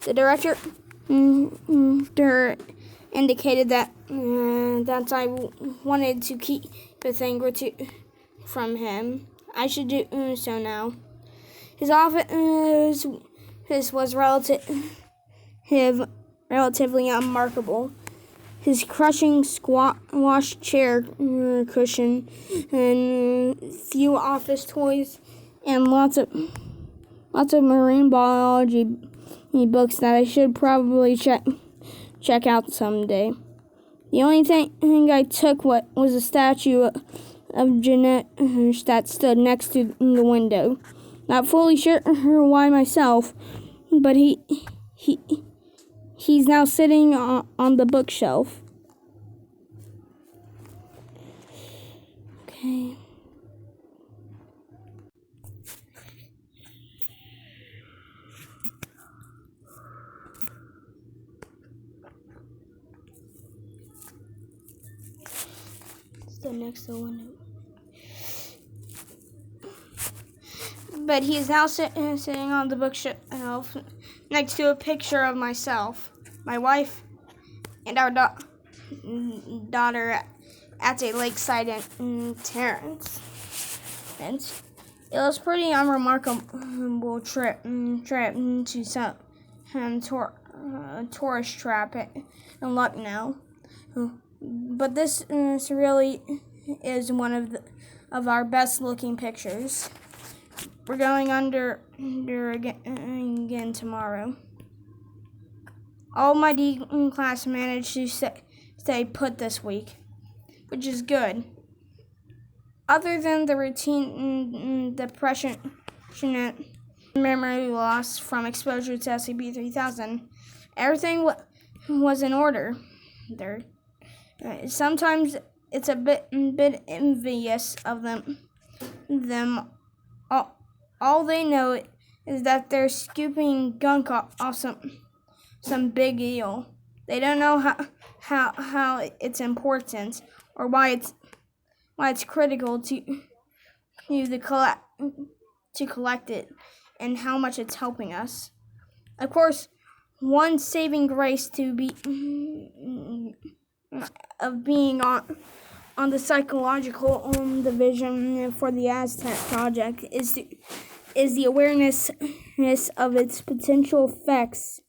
The director indicated that I wanted to keep a thing or two from him. I should do so now. His office was relatively unremarkable. His crushing squash chair cushion and few office toys and lots of marine biology books that I should probably check out someday. The only thing I took was a statue of Jeanette that stood next to the window. Not fully sure why myself, but he's now sitting on the bookshelf. Okay. Stood next to the window. But he is now sitting on the bookshelf next to a picture of myself, my wife, and our daughter at a lakeside in Terrence. And it was pretty unremarkable trip to some tourist trap in Lucknow. But this really is one of our best looking pictures. We're going under again tomorrow. All my D class managed to stay put this week, which is good. Other than the routine depression and memory loss from exposure to SCP-3000, everything was in order. Sometimes it's a bit envious of them. All they know is that they're scooping gunk off some big eel. They don't know how it's important or why it's critical to collect it and how much it's helping us. Of course, one saving grace of being on the psychological division for the Aztec project is the awareness of its potential effects.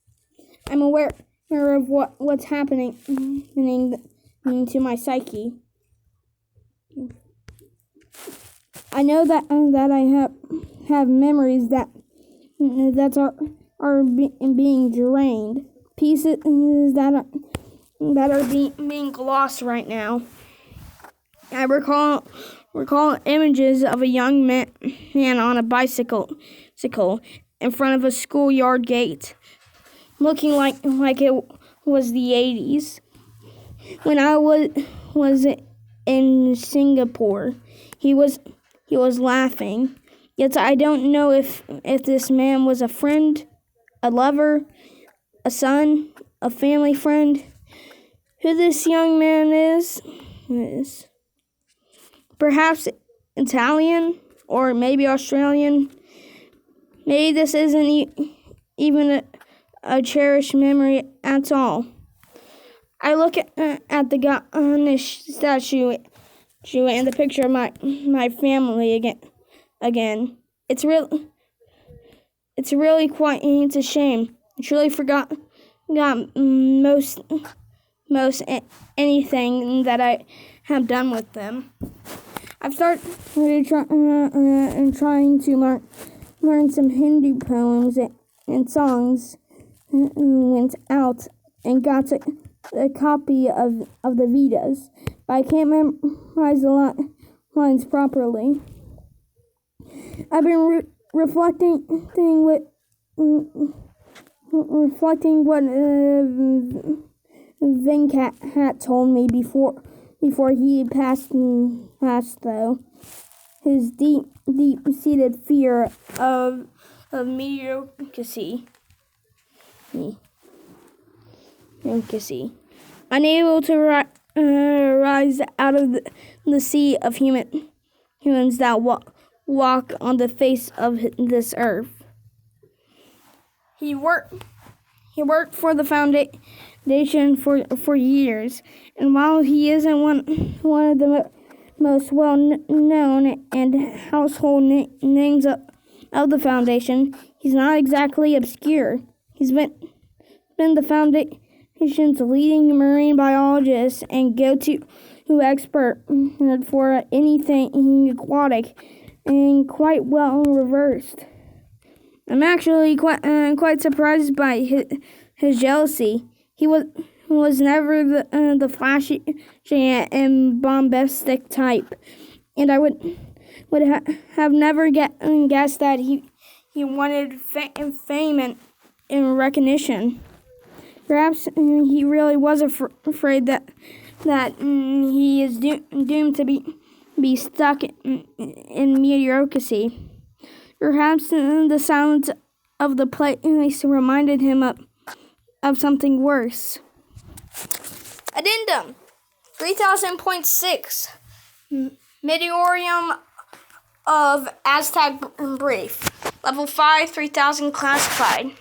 I'm aware of what's happening to my psyche. I know that I have memories that are being drained, pieces that are being lost right now. I recall images of a young man on a bicycle in front of a schoolyard gate, looking like it was the 80s. When I was in Singapore, he was laughing. Yet I don't know if this man was a friend, a lover, a son, a family friend. Who this young man is perhaps Italian or maybe Australian. Maybe this isn't even a cherished memory at all. I look at the Ganesh statue and the picture of my family again. It's really it's a shame. I truly forgot most anything that I have done with them. I've started trying to learn some Hindu poems and songs. Went out and got a copy of the Vedas, but I can't memorize the lines properly. I've been reflecting what Venkat told me before he passed though. His deep-seated fear of mediocrity. Unable to rise out of the sea of humans that walk on the face of this earth. He worked for the foundation for years, and while he isn't one of the most well-known and household names of the foundation, he's not exactly obscure. He's been the foundation's leading marine biologist and go-to expert for anything aquatic, and quite well reversed. I'm actually quite surprised by his jealousy. He was never the flashy and bombastic type, and I would have never guessed that he wanted fame and recognition. Perhaps he really was afraid that he is doomed to be stuck in mediocrity. Perhaps the silence of the place reminded him of something worse. Addendum 3000.6 Meteorium of Aztec Brief. Level 5, 3000 classified.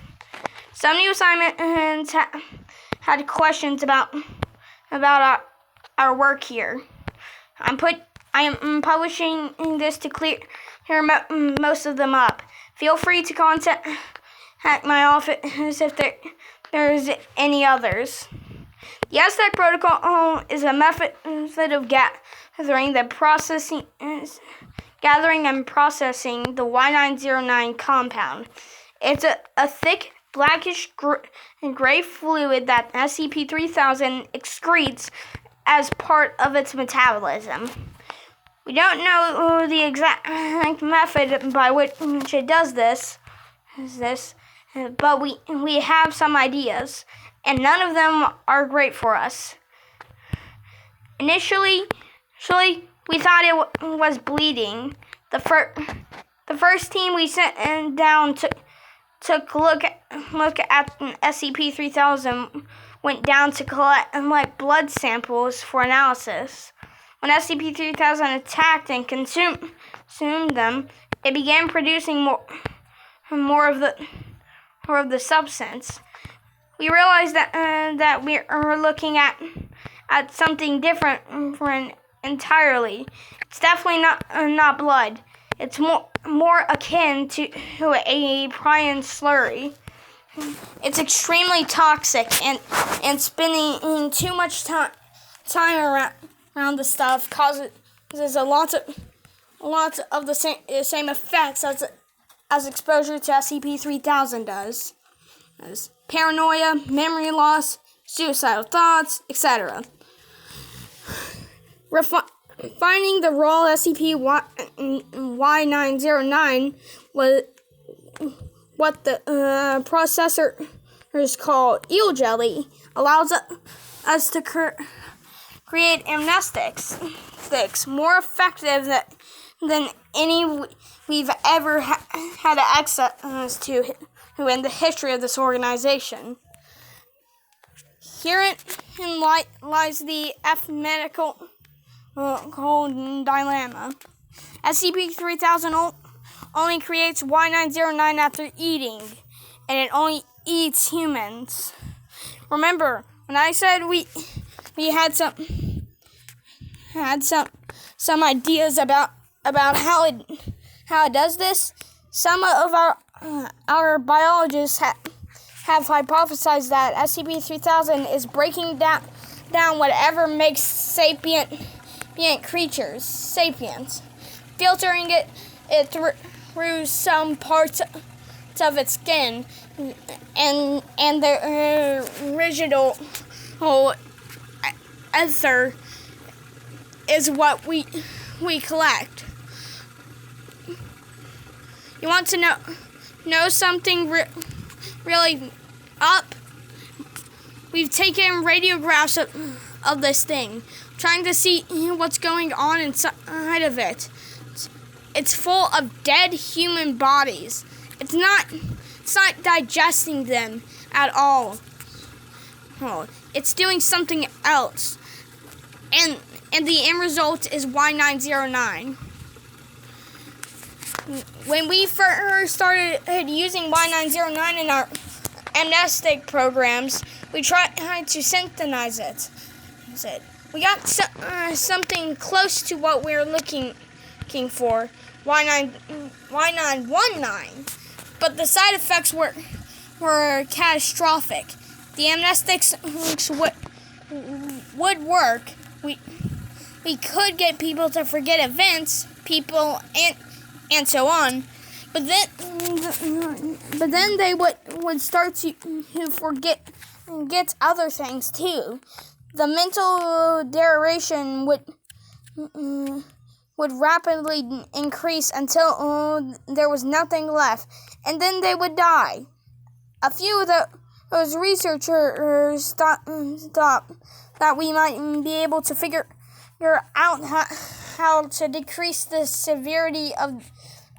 Some new assignments had questions about our work here. I am publishing this to clear most of them up. Feel free to contact my office if there's any others. The Aztec protocol is a method of gathering and processing the Y909 compound. It's a thick, blackish gray fluid that SCP-3000 excretes as part of its metabolism. We don't know the exact method by which it does this, but we have some ideas, and none of them are great for us. Initially, we thought it was bleeding. The first team we sent down took a look at SCP-3000, went down to collect blood samples for analysis. When SCP-3000 attacked and consumed them, it began producing more of the substance. We realized that we are looking at something different entirely. It's definitely not blood. It's more akin to a prion slurry. It's extremely toxic, and spending too much time around the stuff causes a lot of the same effects as exposure to SCP-3000 does. As paranoia, memory loss, suicidal thoughts, etc. Finding the raw SCP-Y909 was what the processors call eel jelly, allows us to create amnestics more effective than any we've ever had access to in the history of this organization. Herein lies the mathematical dilemma. SCP-3000 only creates Y909 after eating, and it only eats humans. Remember when I said we had some ideas about how it does this? Some of our biologists have hypothesized that SCP-3000 is breaking down whatever makes sapient creatures sapiens, filtering it through some parts of its skin and the ether is what we collect. You want to know something really up? We've taken radiographs of this thing, trying to see what's going on inside of it. It's full of dead human bodies. It's not digesting them at all. It's doing something else. And the end result is Y909. When we first started using Y909 in our amnestic programs, we tried to synthesize it. We got something close to what we were looking for, Y919, but the side effects were catastrophic. The amnestics would work. We could get people to forget events, people, and so on, but then they would start to forget other things too. The mental duration would rapidly increase until there was nothing left, and then they would die. A few of those researchers thought that we might be able to figure out how to decrease the severity of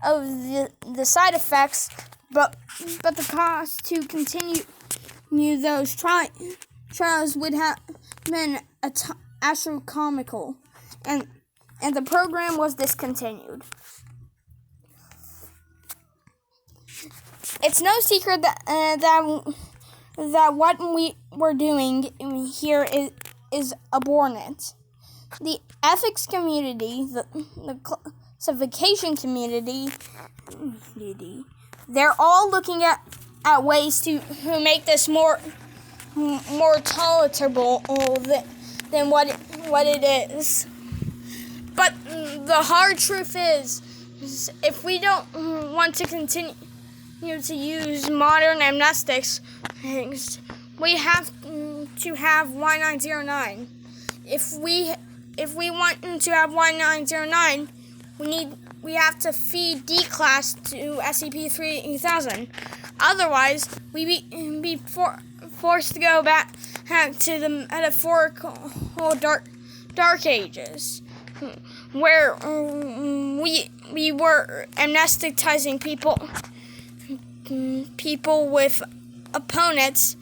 the side effects, but the cost to continue those trials would have been astronomical, and the program was discontinued. It's no secret that what we were doing here is abhorrent. The ethics community, the classification community, they're all looking at ways to make this more tolerable than what it is. But the hard truth is if we don't want to continue to use modern amnestics, we have to have Y909. If we want to have Y909, we have to feed D class to SCP-3000. Otherwise, we be forced to go back to the metaphorical dark ages, where we were amnesticizing people with opponents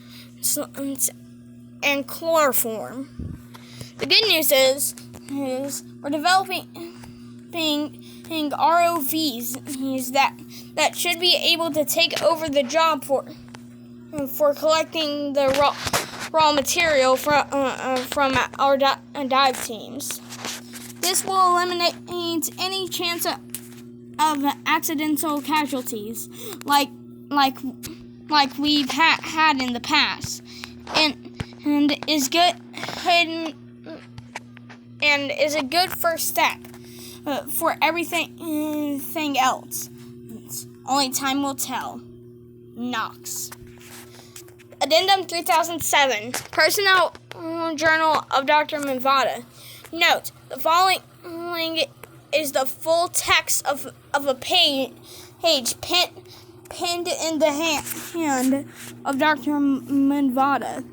and chloroform. The good news is we're developing ROVs that should be able to take over the job for collecting the raw material from our dive teams. This will eliminate any chance of accidental casualties like we've had in the past, and is a good first step for everything else. Only time will tell. Knox. Addendum 3007. Personnel Journal of Dr. Manvada. Note: the following is the full text of a page pinned in the hand of Dr. Manvada,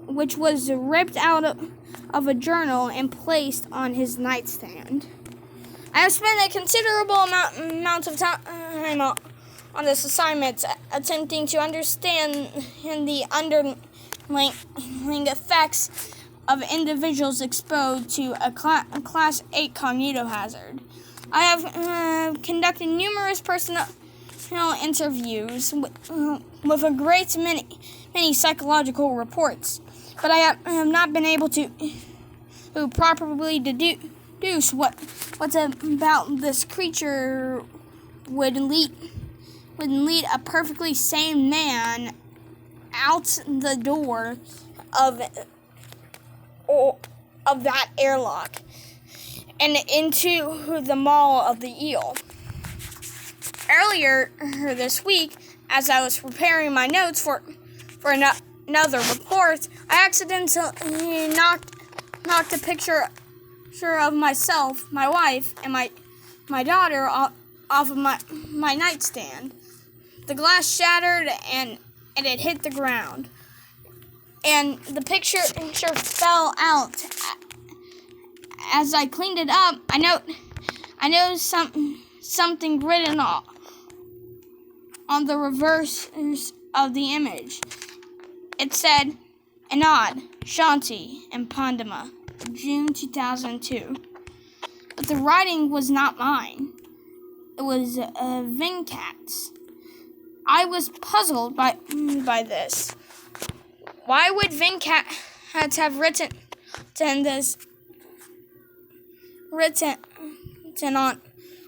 which was ripped out of a journal and placed on his nightstand. I have spent a considerable amount of time on this assignment, attempting to understand the underlying effects of individuals exposed to a Class 8 cognitohazard. I have conducted numerous personnel interviews with a great many psychological reports, but I have not been able to properly deduce what's about this creature would lead a perfectly sane man out the door of that airlock and into the maw of the eel. Earlier this week, as I was preparing my notes for another report, I accidentally knocked a picture of myself, my wife, and my daughter off of my nightstand. The glass shattered and it hit the ground. And the picture fell out. As I cleaned it up, I noticed something written on the reverse of the image. It said, Anand, Shanti, and Pandama, June 2002. But the writing was not mine. It was Venkat's. I was puzzled by this. Why would Venkat have written this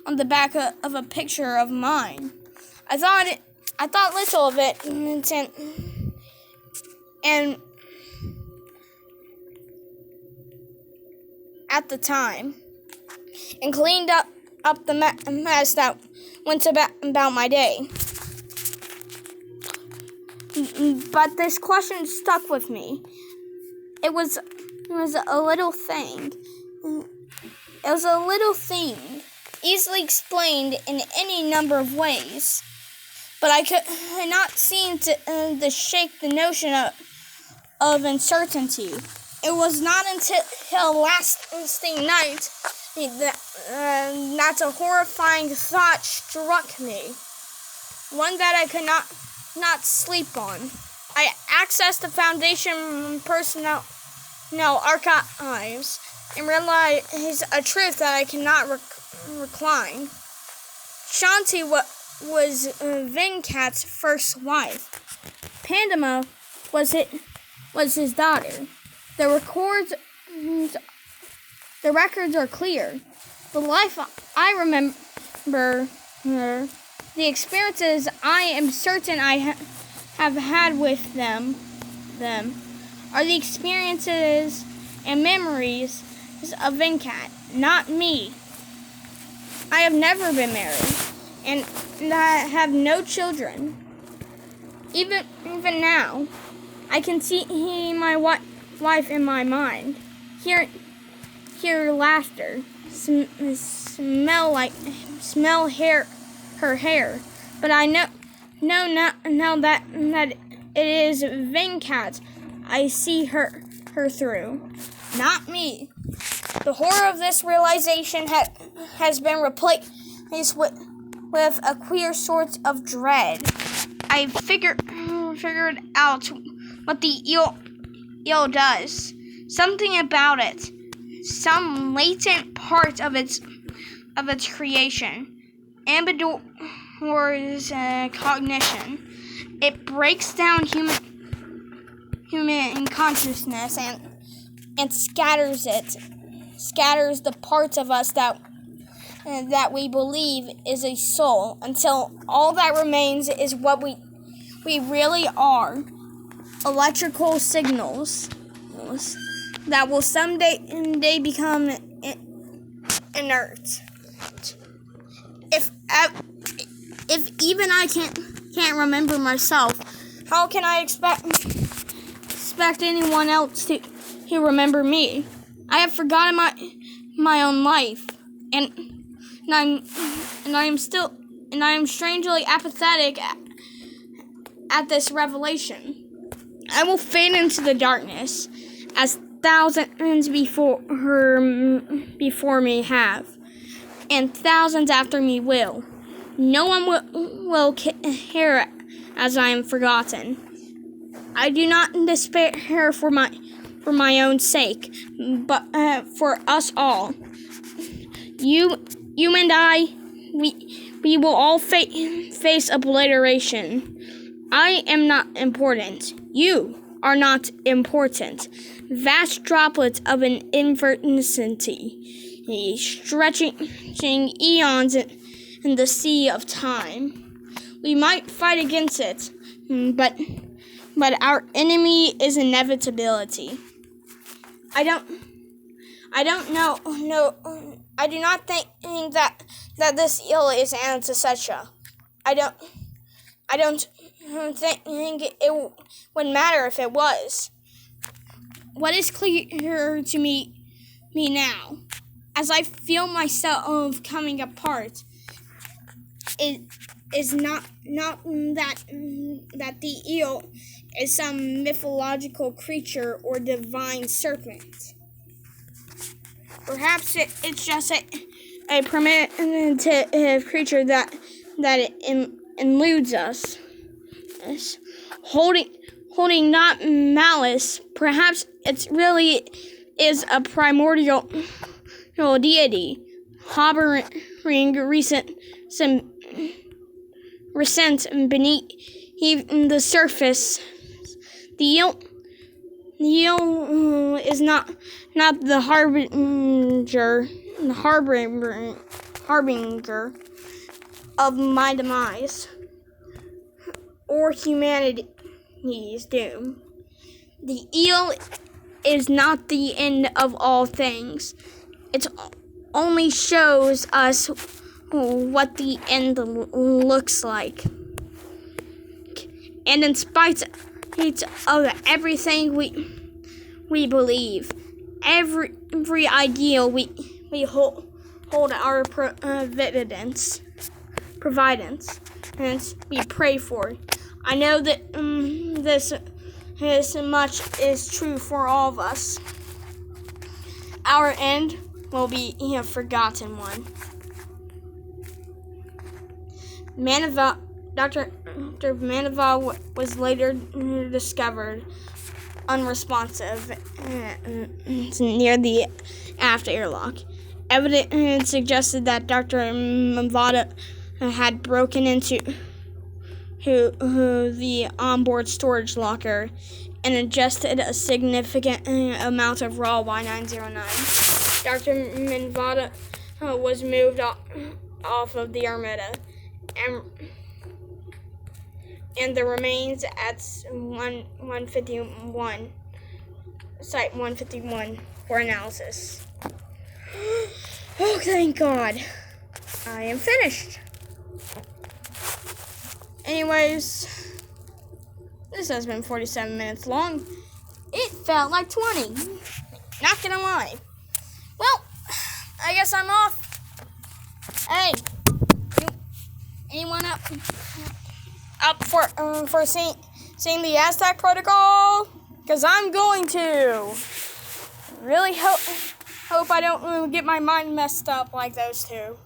on the back of a picture of mine? I thought little of it, and at the time, and cleaned up the mess that went about my day. But this question stuck with me. It was a little thing. It was a little thing, easily explained in any number of ways. But I could not seem to shake the notion of uncertainty. It was not until last night that a horrifying thought struck me. One that I could not sleep on. I accessed the Foundation personnel archives and realized a truth that I cannot recline. Shanti was Venkat's first wife. Pandama was his daughter. The records are clear. The life I remember, the experiences I am certain I have had with them are the experiences and memories of Venkat, not me. I have never been married, and I have no children. Even now, I can see my wife in my mind, hear laughter, smell her hair, but I know that it is Venkat I see her through, not me. The horror of this realization has been replaced with a queer sort of dread. I figured out what the eel does. Something about it, some latent part of its creation, ambiguous cognition. It breaks down human consciousness and scatters the parts of us that we believe is a soul, until all that remains is what we really are. Electrical signals that will someday become inert. If even I can't remember myself, how can I expect anyone else to remember me? I have forgotten my own life, and I am strangely apathetic at this revelation. I will fade into the darkness, as thousands before me have, and thousands after me will. No one will care as I am forgotten. I do not despair for my own sake, but for us all. You and I, we will all face obliteration. I am not important. You are not important. Vast droplets of an infinity, stretching eons in the sea of time. We might fight against it, but our enemy is inevitability. I do not think that this eel is antecession. I don't think it would matter if it was. what is clear to me now, as I feel myself coming apart, it is not that the eel is some mythological creature or divine serpent. Perhaps it's just a primitive creature that eludes us, holding not malice. Perhaps it really is a primordial deity harboring resent beneath the surface. The eel is not the harbinger of my demise or humanity's doom. The eel is not the end of all things. It only shows us what the end looks like. And in spite of everything we believe, every ideal we hold our providence, and we pray for. I know that this much is true for all of us. Our end will be a forgotten one. Dr. Manival was later discovered unresponsive near the aft airlock. Evidence suggested that Dr. Mavada had broken into the onboard storage locker and ingested a significant amount of raw Y909. Dr. Mavada was moved off of the Armada and the remains at Site 151 for analysis. Oh, thank God. I am finished. Anyways, this has been 47 minutes long. It felt like 20. Not gonna lie. Well, I guess I'm off. Hey, anyone up for seeing the Aztec Protocol? Because I'm going to. Really hope I don't get my mind messed up like those two.